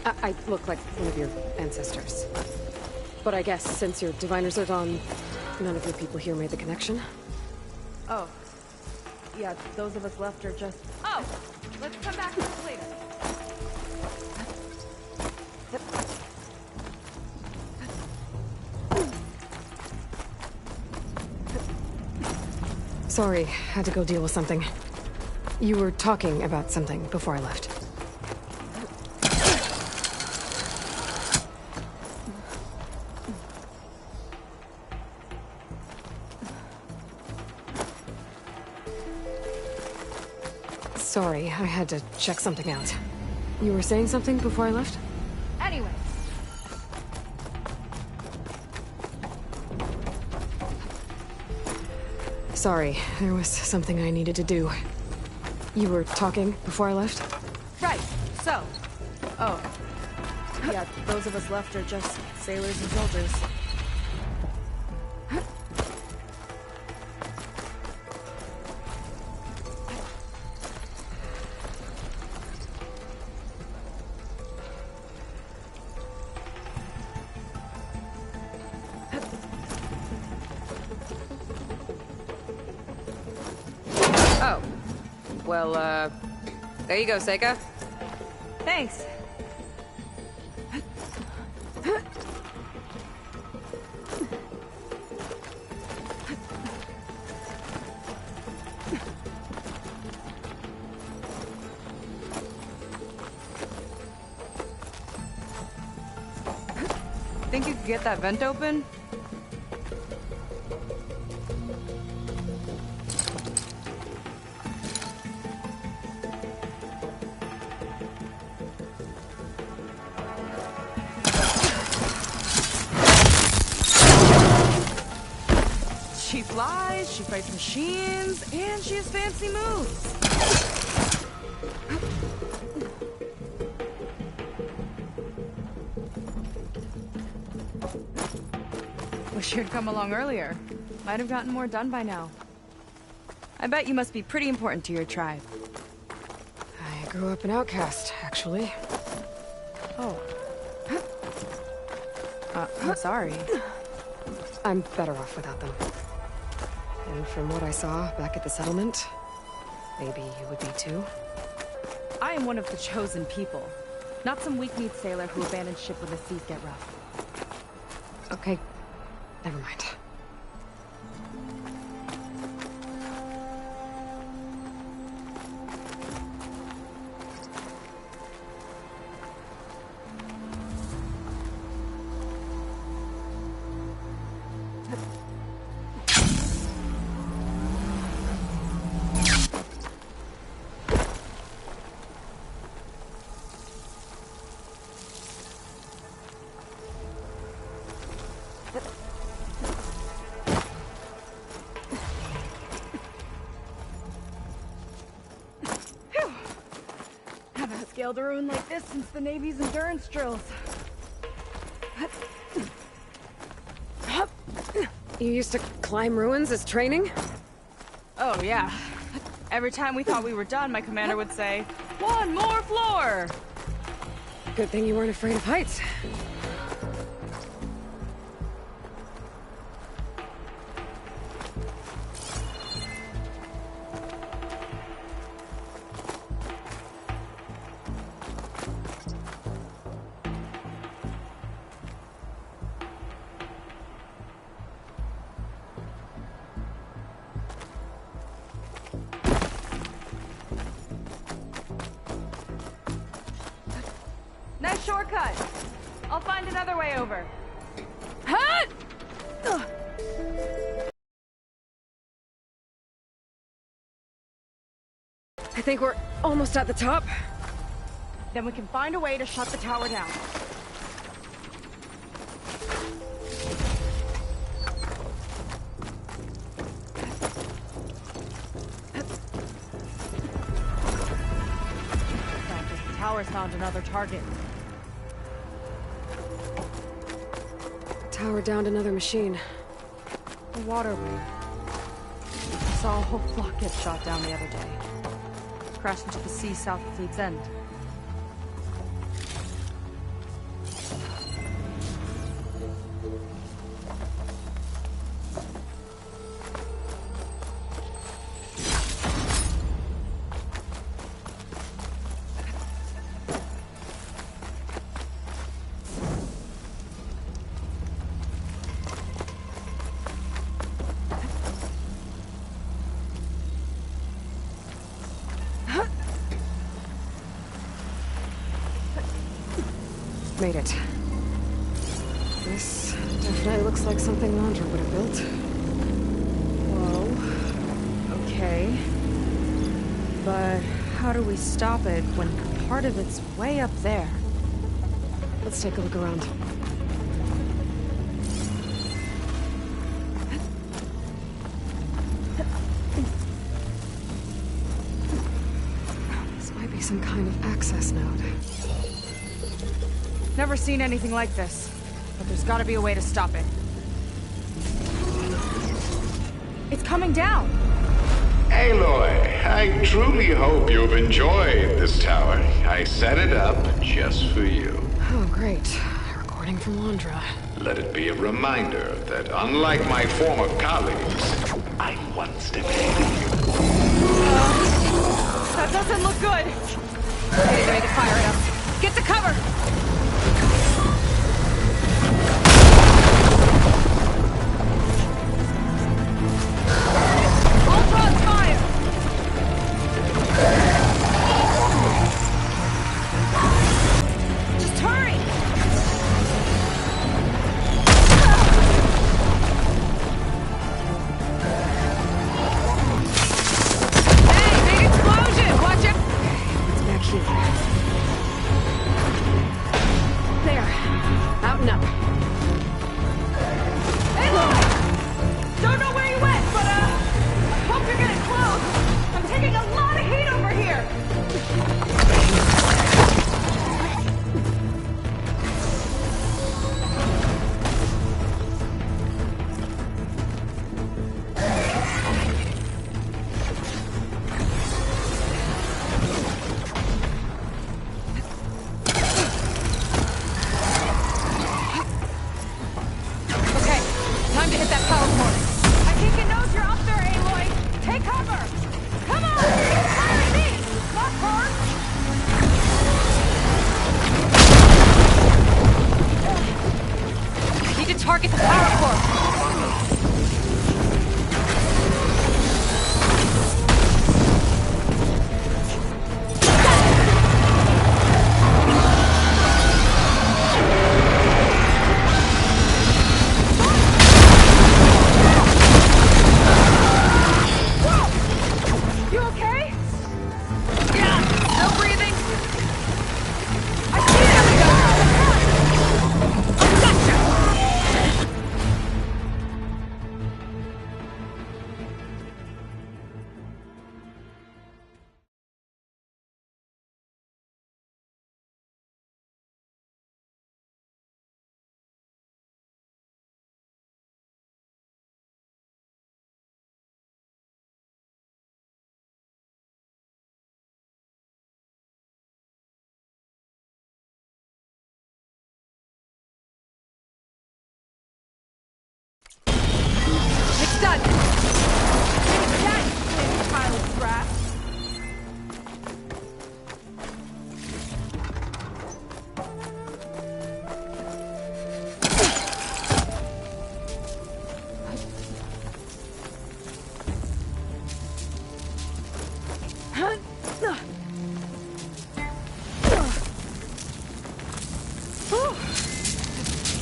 I look like one of your ancestors. But I guess since your diviners are gone, none of your people here made the connection. Oh. Yeah, those of us left are just... Oh! Let's come back to this later. Sorry, had to go deal with something. You were talking about something before I left. Sorry, I had to check something out. You were saying something before I left? Anyway. Sorry, there was something I needed to do. You were talking before I left? Right, so. Oh. Yeah, those of us left are just sailors and soldiers. Oh. Well, there you go, Seika. Thanks. Think you could get that vent open? She flies, she fights machines, and she has fancy moves. Wish you'd come along earlier. Might have gotten more done by now. I bet you must be pretty important to your tribe. I grew up an outcast, actually. Oh. I'm sorry. I'm better off without them. And from what I saw back at the settlement, maybe you would be too. I am one of the chosen people. Not some weak-kneed sailor who abandons ship when the seas get rough. Okay, never mind. build a ruin like this since the Navy's endurance drills. You used to climb ruins as training? Oh, yeah. Every time we thought we were done, my commander would say, "One more floor!" Good thing you weren't afraid of heights. Nice shortcut. I'll find another way over. Huh? I think we're almost at the top. Then we can find a way to shut the tower down. The tower's found another target. Tower downed another machine. The waterway. I saw a whole flock get shot down the other day. Crashed into the sea south of Fleet's End. Made it. This definitely looks like something Londra would have built. Whoa. Okay. But how do we stop it when part of it's way up there? Let's take a look around. This might be some kind of access node. Never seen anything like this, but there's gotta be a way to stop it. It's coming down! Aloy, I truly hope you've enjoyed this tower. I set it up just for you. Oh, great. A recording from Londra. Let it be a reminder that unlike my former colleagues, I once defeated you. That doesn't look good! Okay, ready to fire it up. Get to cover!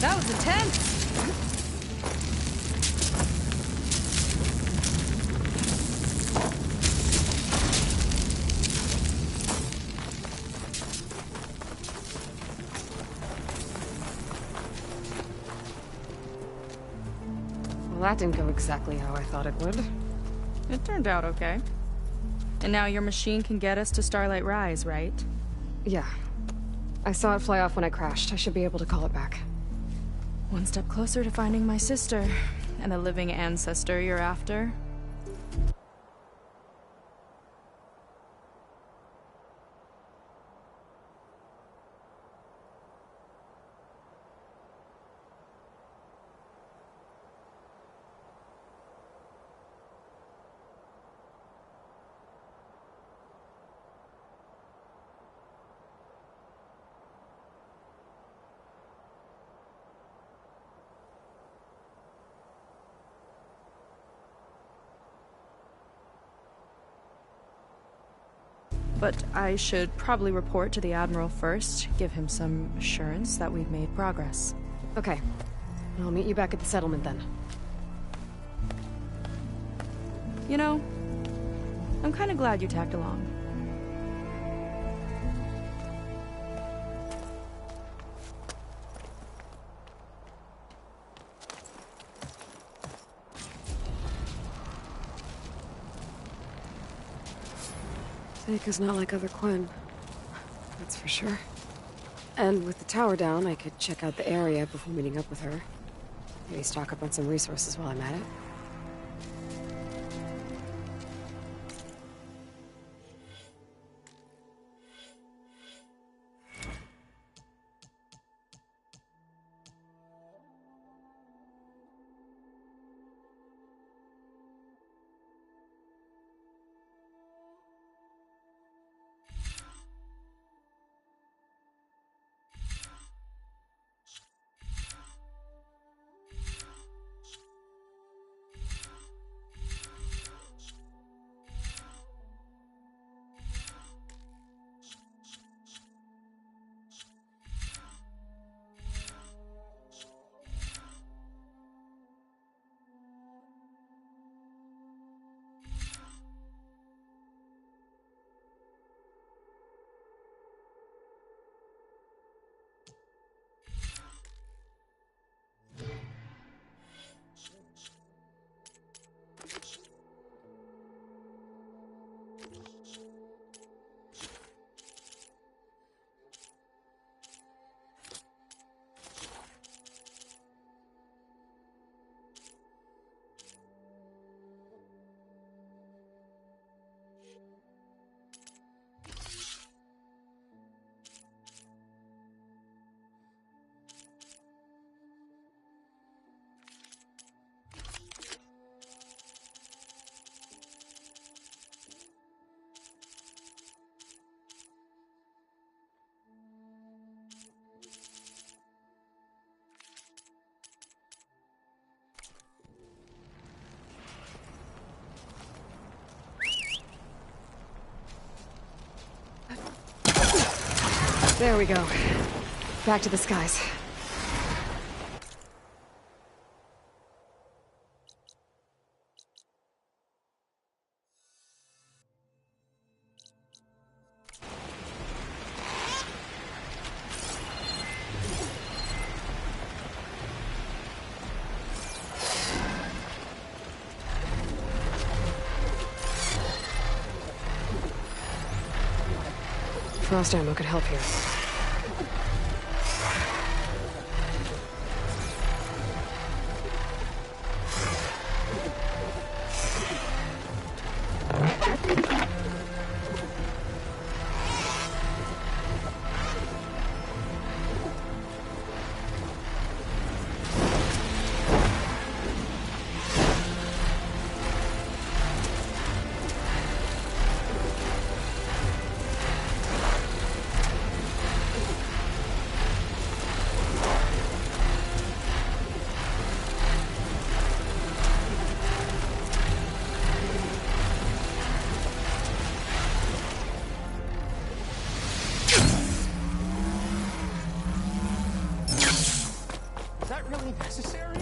That was intense! Well, that didn't go exactly how I thought it would. It turned out okay. And now your machine can get us to Starlight Rise, right? Yeah. I saw it fly off when I crashed. I should be able to call it back. One step closer to finding my sister, and the living ancestor you're after. But I should probably report to the Admiral first, give him some assurance that we've made progress. Okay. I'll meet you back at the settlement then. You know, I'm kinda glad you tagged along. Seika's not like other Quen. That's for sure. And with the tower down, I could check out the area before meeting up with her. Maybe stock up on some resources while I'm at it. There we go. Back to the skies. Frost ammo could help here. really necessary?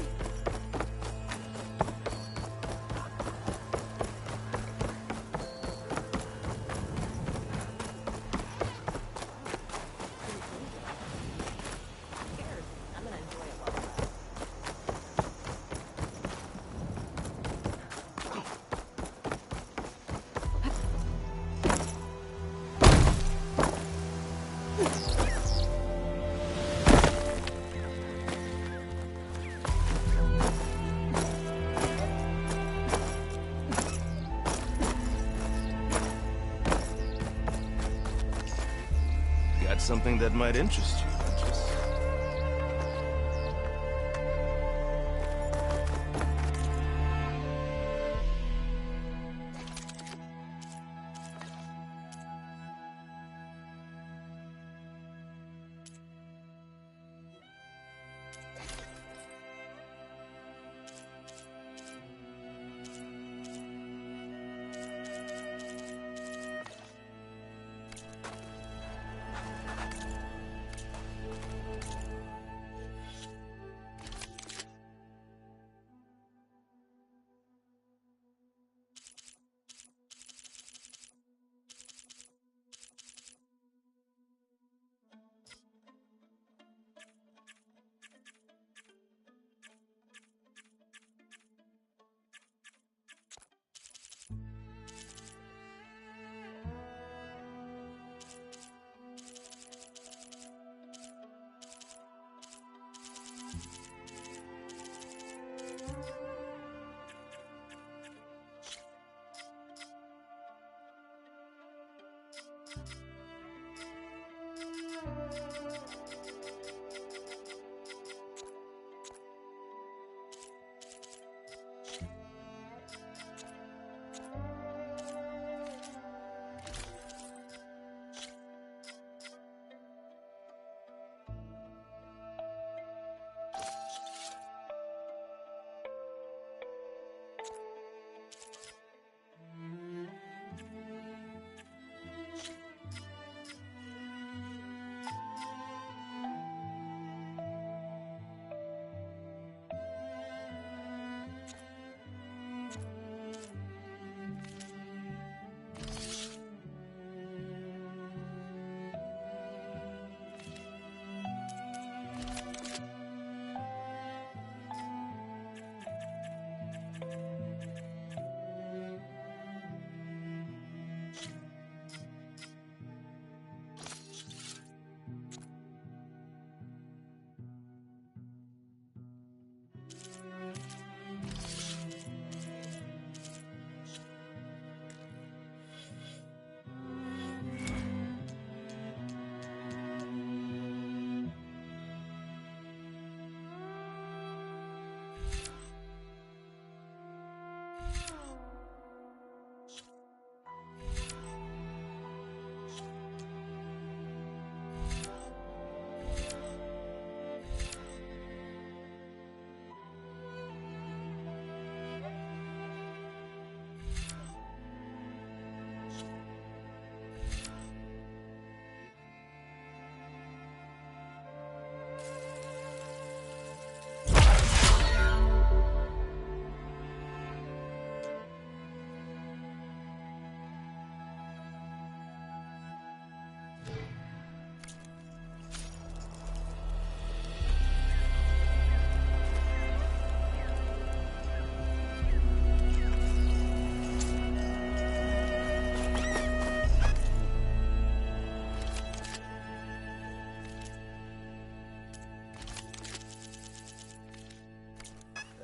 Got something that might interest you, Duchess.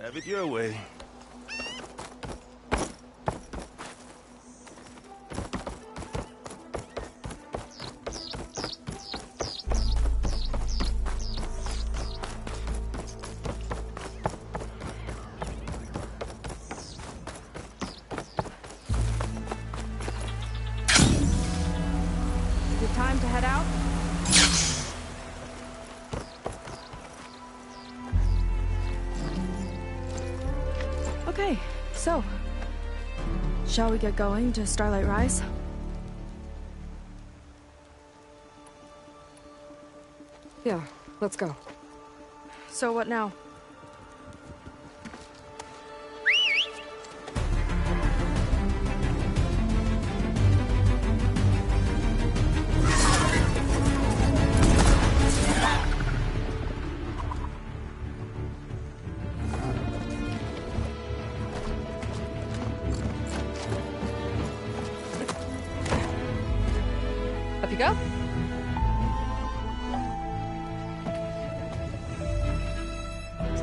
Have it your way. Is it time to head out? Okay, so, shall we get going to Starlight Rise? Yeah, let's go. So what now?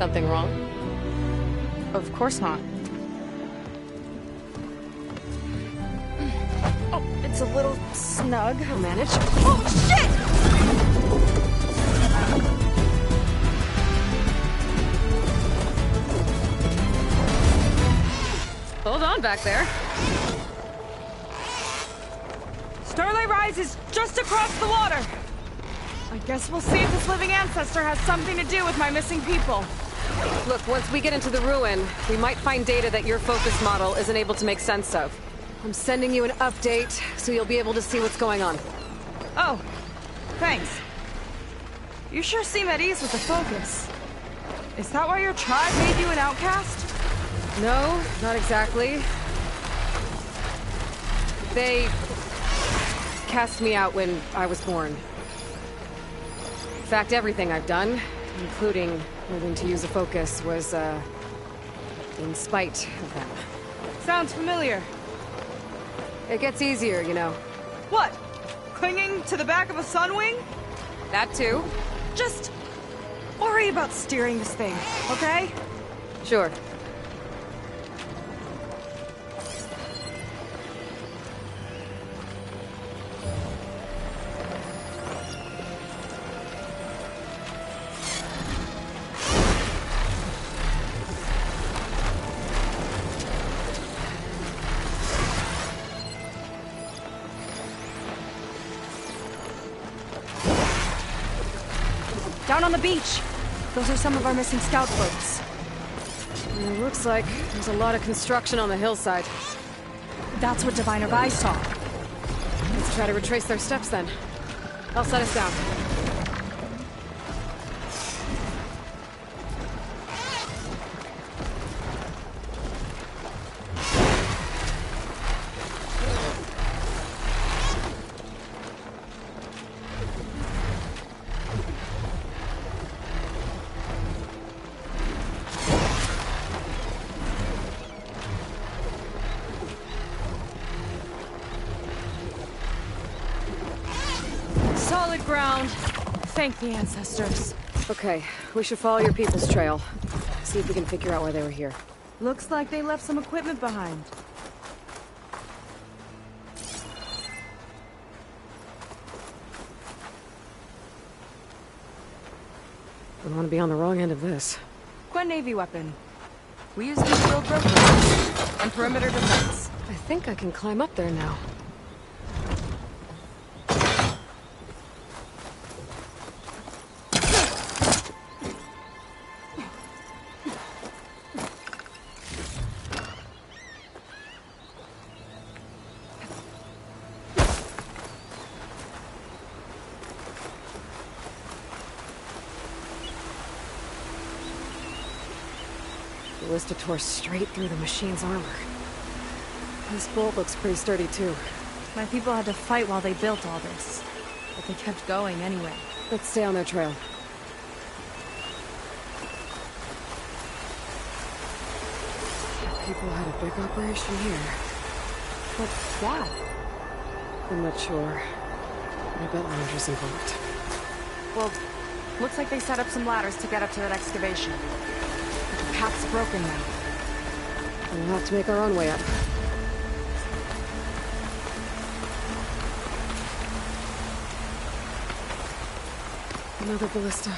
Something wrong? Of course not. Oh, it's a little snug. I'll manage. Oh, shit! Hold on back there. Starlight Rise is just across the water. I guess we'll see if this living ancestor has something to do with my missing people. Look, once we get into the ruin, we might find data that your focus model isn't able to make sense of. I'm sending you an update, so you'll be able to see what's going on. Oh, thanks. You sure seem at ease with the focus. Is that why your tribe made you an outcast? No, not exactly. They cast me out when I was born. In fact, everything I've done, including moving to use a focus, was, in spite of them. Sounds familiar. It gets easier, you know. What? Clinging to the back of a Sunwing? That too. Just worry about steering this thing, okay? Sure. Down on the beach. Those are some of our missing scout folks. It looks like there's a lot of construction on the hillside. That's what Diviner Vi saw. Let's try to retrace their steps then. I'll set us down. Solid ground. Thank the ancestors. Okay, we should follow your people's trail. See if we can figure out why they were here. Looks like they left some equipment behind. We want to be on the wrong end of this. Quen Navy weapon. We use it to build roadways and perimeter defense. I think I can climb up there now. The Ballista tore straight through the machine's armor. This bolt looks pretty sturdy, too. My people had to fight while they built all this. But they kept going anyway. Let's stay on their trail. People had a big operation here. What's that? I'm not sure. I bet Landra's involved. Well, looks like they set up some ladders to get up to that excavation. But the path's broken now. We'll have to make our own way up. Another ballista.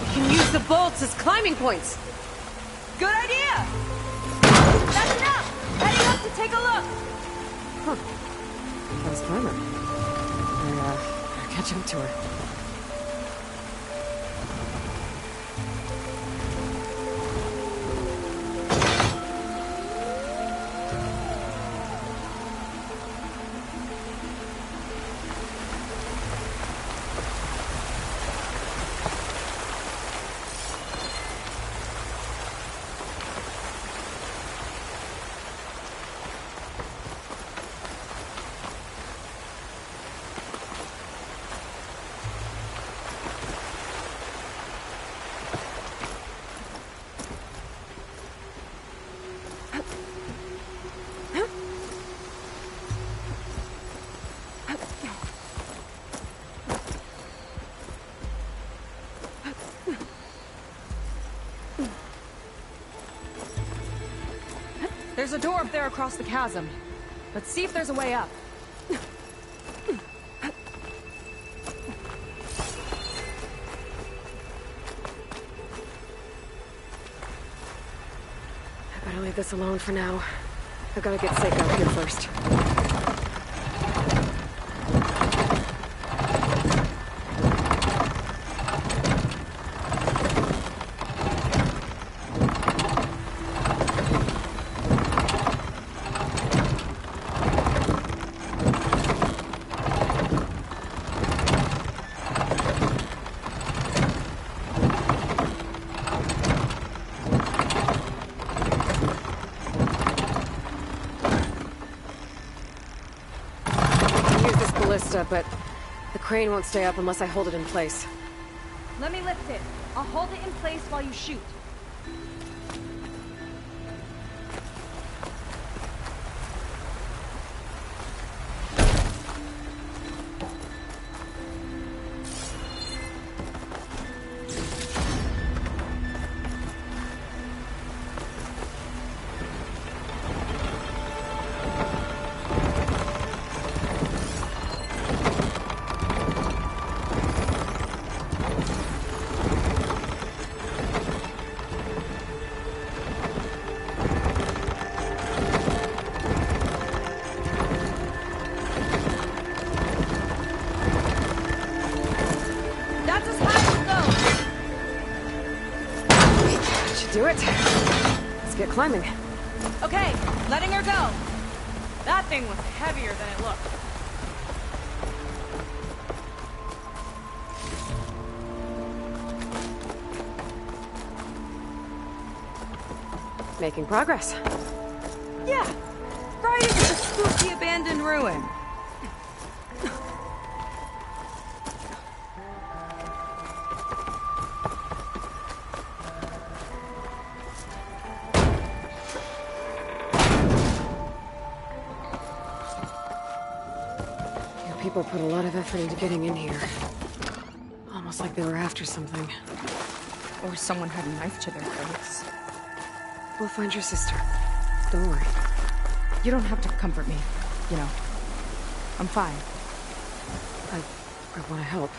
We can use the bolts as climbing points. Good idea! That's enough! Heading up to take a look! Huh. Fast climber. I'll catch up to her. There's a door up there across the chasm. Let's see if there's a way up. I better leave this alone for now. I've gotta get Seiko out here first. But the crane won't stay up unless I hold it in place. Let me lift it. I'll hold it in place while you shoot. Do it. Let's get climbing. Okay, letting her go. That thing was heavier than it looked. Making progress. Yeah, right into the spooky abandoned ruin. People put a lot of effort into getting in here. Almost like they were after something. Or someone had a knife to their throats. We'll find your sister. Don't worry. You don't have to comfort me. You know, I'm fine. I want to help.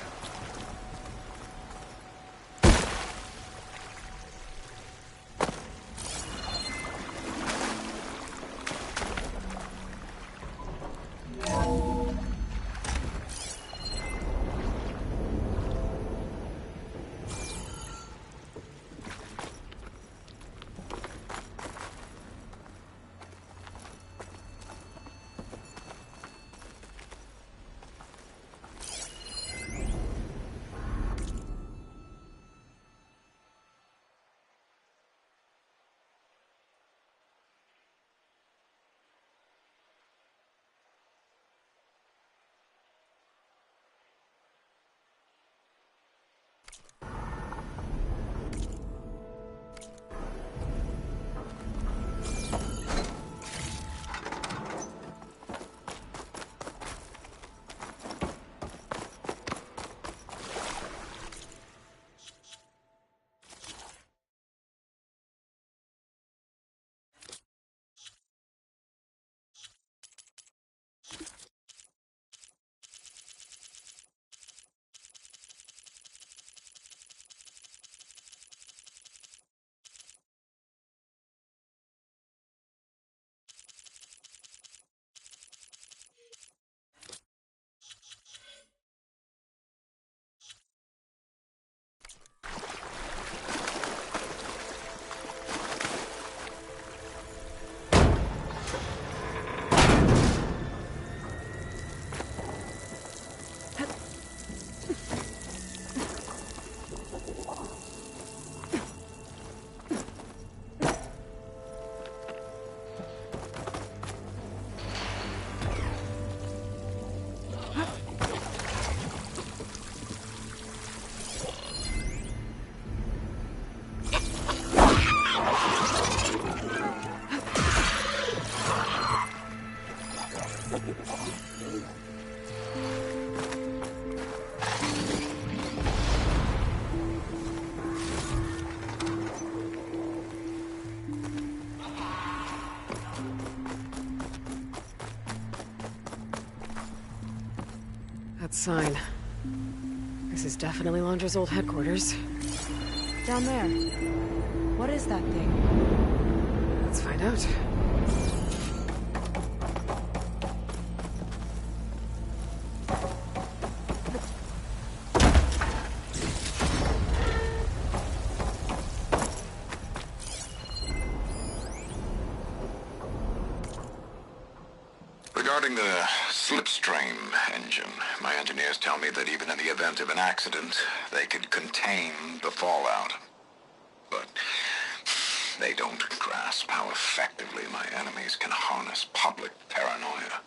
that sign. This is definitely Londra's old headquarters. Down there. What is that thing? Let's find out. Regarding the slipstream engine, my engineers tell me that even in the event of an accident, they could contain the fallout. But they don't grasp how effectively my enemies can harness public paranoia.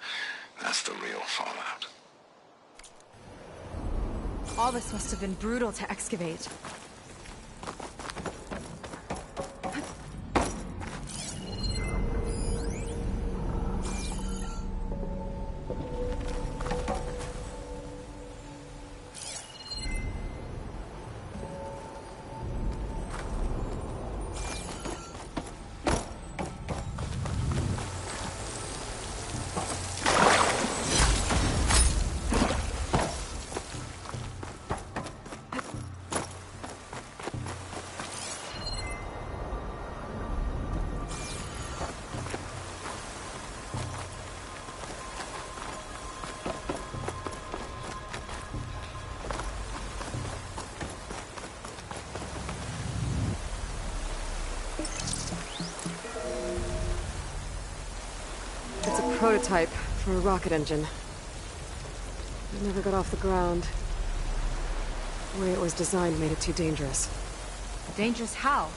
That's the real fallout. All this must have been brutal to excavate. It's a prototype for a rocket engine. It never got off the ground. The way it was designed made it too dangerous. Dangerous how?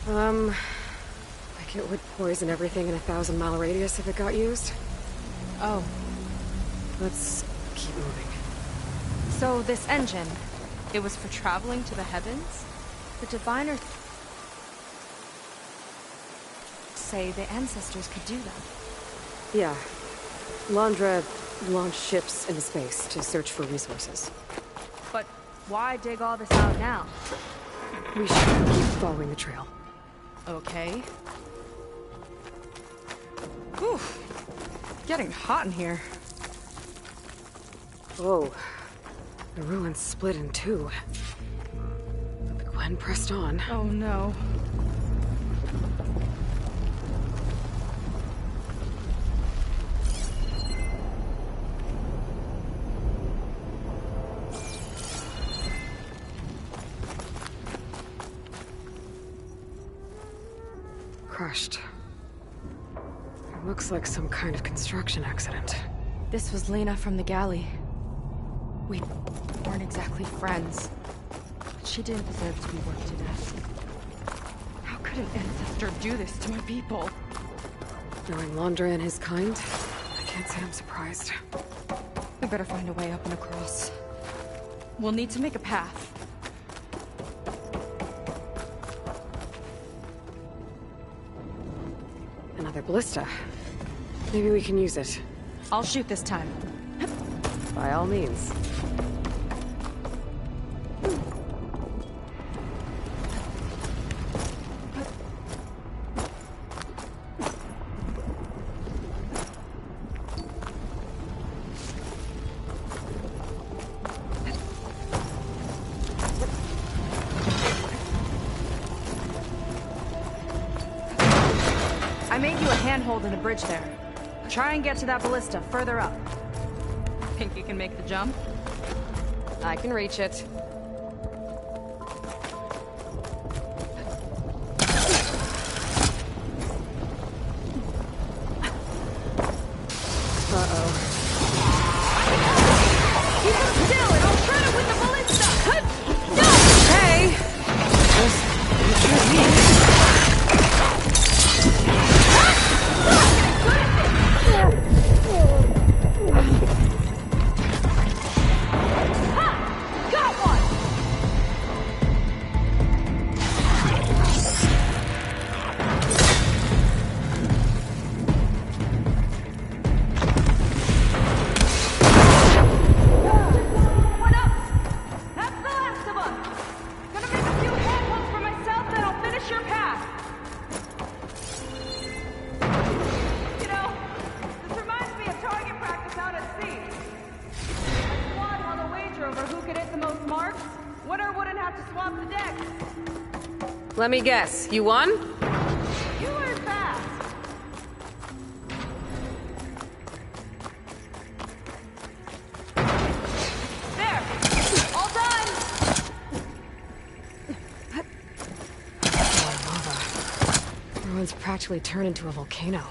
Like it would poison everything in a 1,000-mile radius if it got used. Oh. Let's keep moving. So this engine, it was for traveling to the heavens? The Diviner say the ancestors could do that. Yeah. Londra launched ships into space to search for resources. But why dig all this out now? We should keep following the trail. Okay. Whew. Getting hot in here. Whoa. The ruins split in two. But the Gwen pressed on. Oh no. Crushed. It looks like some kind of construction accident. This was Lena from the galley. We weren't exactly friends, but she didn't deserve to be worked to death. How could an ancestor do this to my people? Knowing Londra and his kind, I can't say I'm surprised. We better find a way up and across. We'll need to make a path. Another ballista. Maybe we can use it. I'll shoot this time. By all means. I made you a handhold in the bridge there. Try and get to that ballista further up. Think you can make the jump? I can reach it. Uh-oh. Keep him still and I'll try to with the ballista! Hey! Got one! Let me guess, you won? You were fast. There! All done! Everyone's practically turned into a volcano.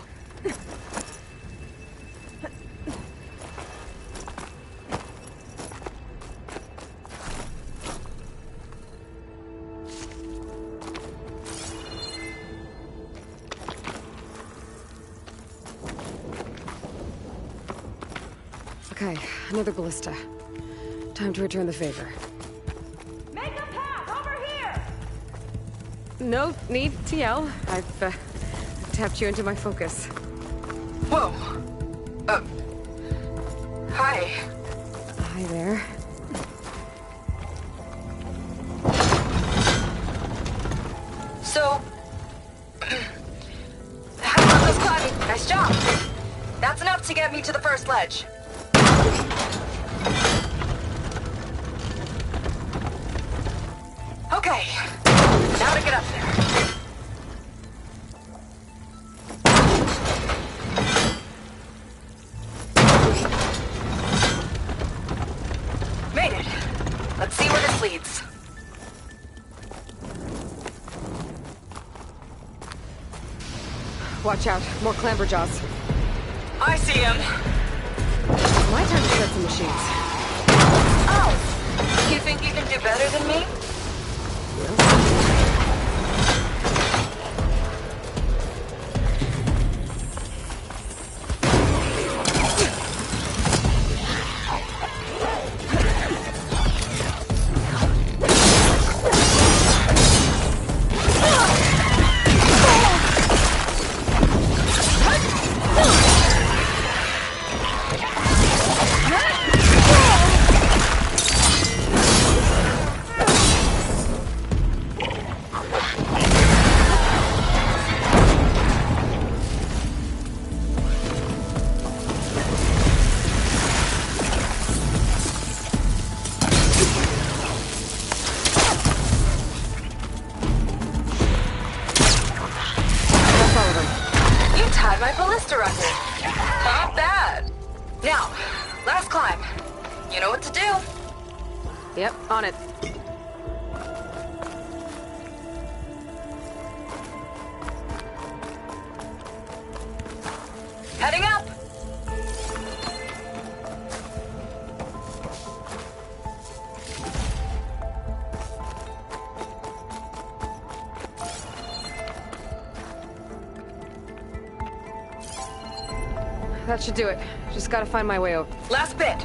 Okay, another ballista. Time to return the favor. Make a path over here! No need to yell. I've tapped you into my focus. Whoa. Hi. Hi there. So... how about those climbing? Nice job. That's enough to get me to the first ledge. Okay. Now to get up there. Made it. Let's see where this leads. Watch out, more clamberjaws. I see him. My time to shred some machines. Oh! You think you can do better than me? My ballista record. Not bad. Now, last climb. You know what to do. Yep, on it. Heading up. That should do it. Just gotta find my way out. Last bit.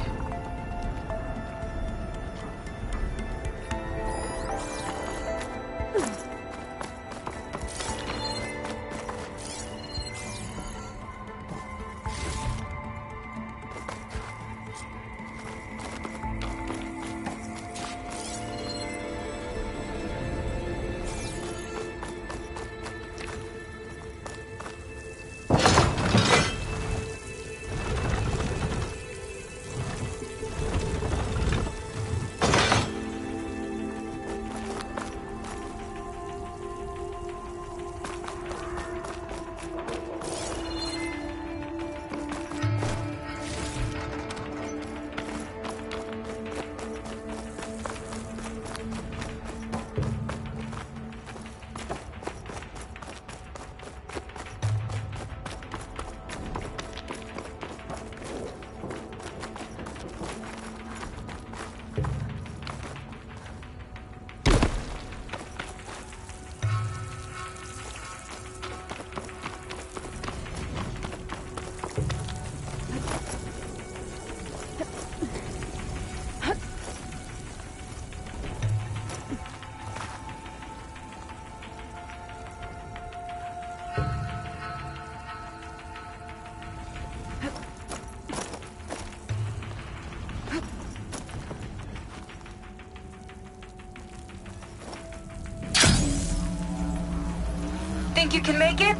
Think you can make it?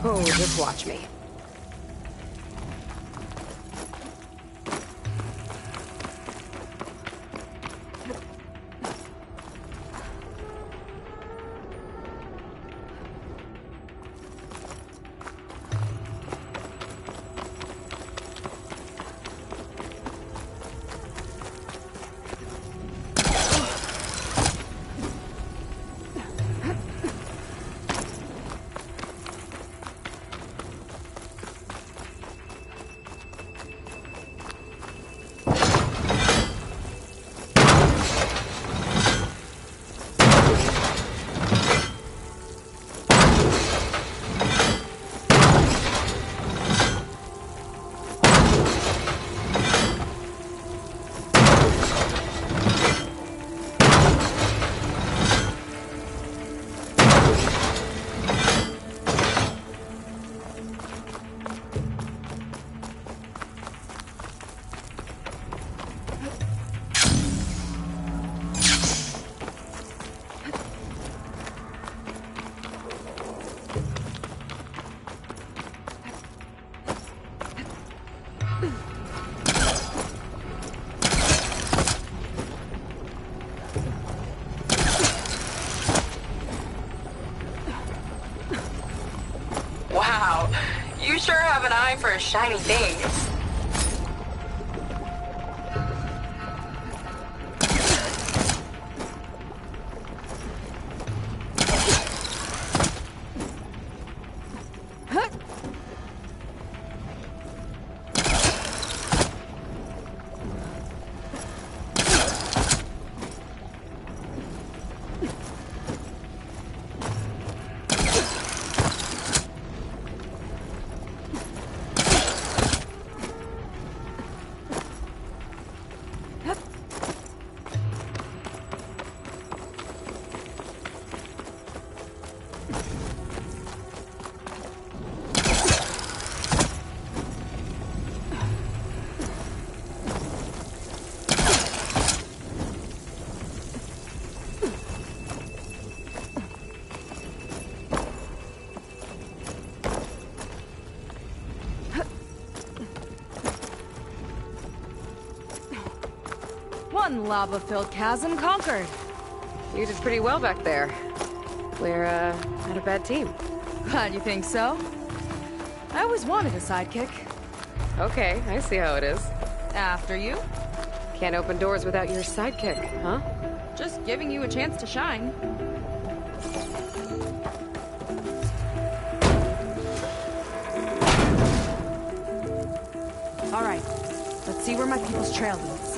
Oh, just watch me. Wow, you sure have an eye for shiny things. One lava-filled chasm conquered. You did pretty well back there. We're, not a bad team. Glad you think so. I always wanted a sidekick. Okay, I see how it is. After you. Can't open doors without your sidekick, huh? Just giving you a chance to shine. All right, let's see where my people's trail leads.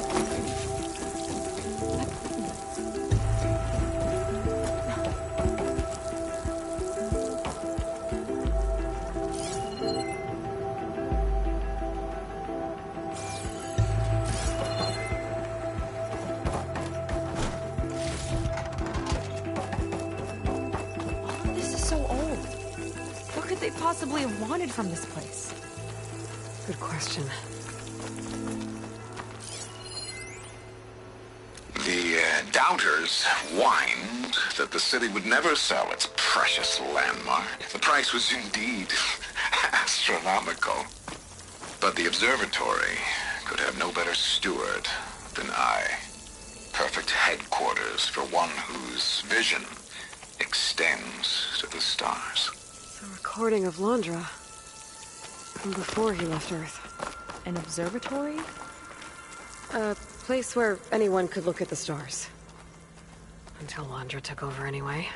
They possibly have wanted from this place? Good question. The doubters whined that the city would never sell its precious landmark. The price was indeed astronomical. But the observatory could have no better steward than I. Perfect headquarters for one whose vision extends to the stars. A recording of Londra. From before he left Earth. An observatory? A place where anyone could look at the stars. Until Londra took over anyway.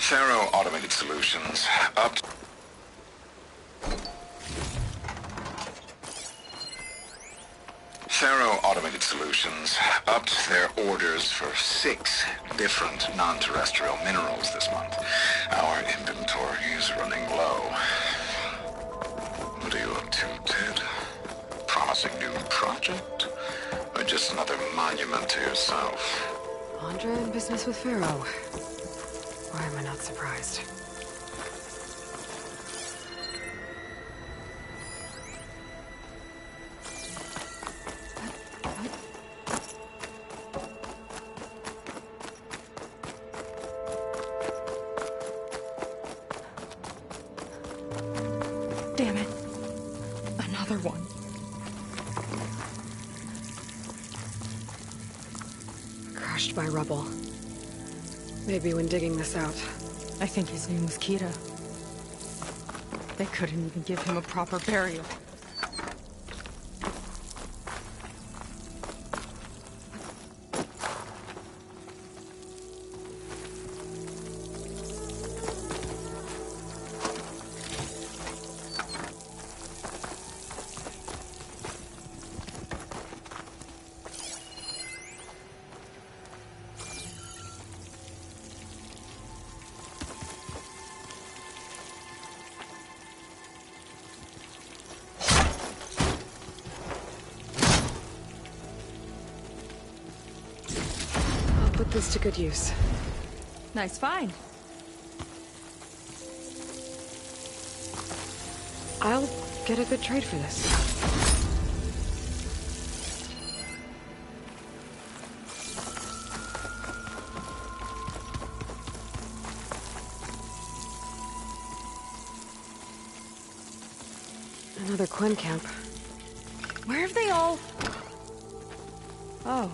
Faro Automated Solutions upped their orders for 6 different non-terrestrial minerals this month. Our inventory is running low. What are you up to, Ted? Promising new project? Or just another monument to yourself? Londra in business with Faro. Why am I not surprised? Damn it. Another one. Crushed by rubble. Maybe when digging this out. I think his name was Kira. They couldn't even give him a proper burial. Put this to good use. Nice find. I'll get a good trade for this. Another Quinn camp. Where have they all... Oh.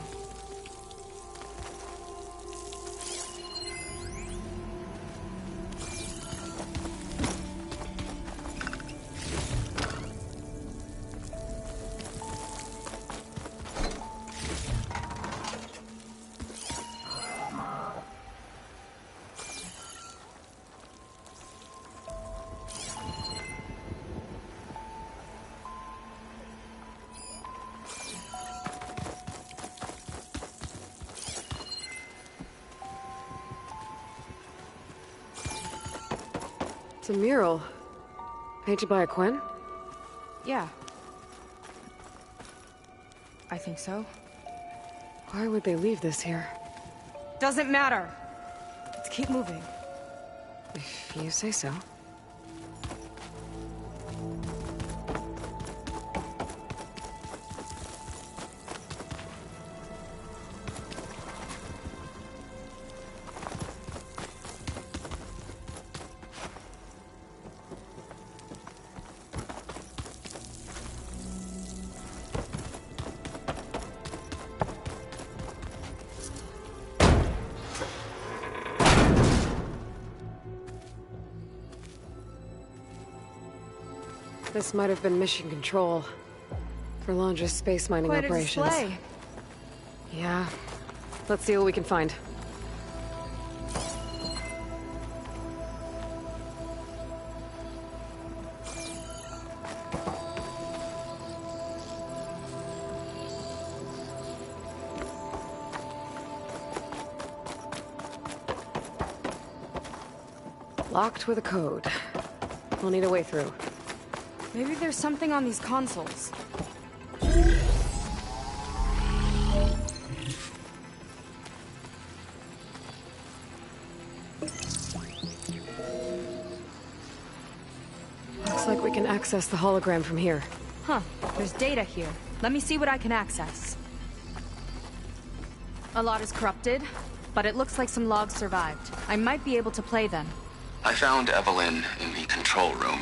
It's a mural. Painted by a Quinn? Yeah. I think so. Why would they leave this here? Doesn't matter. Let's keep moving. If you say so. This might have been mission control for Londra's space mining Quite operations. A display. Yeah. Let's see what we can find. Locked with a code. We'll need a way through. Maybe there's something on these consoles. Looks like we can access the hologram from here. Huh. There's data here. Let me see what I can access. A lot is corrupted, but it looks like some logs survived. I might be able to play them. I found Evelyn in the control room.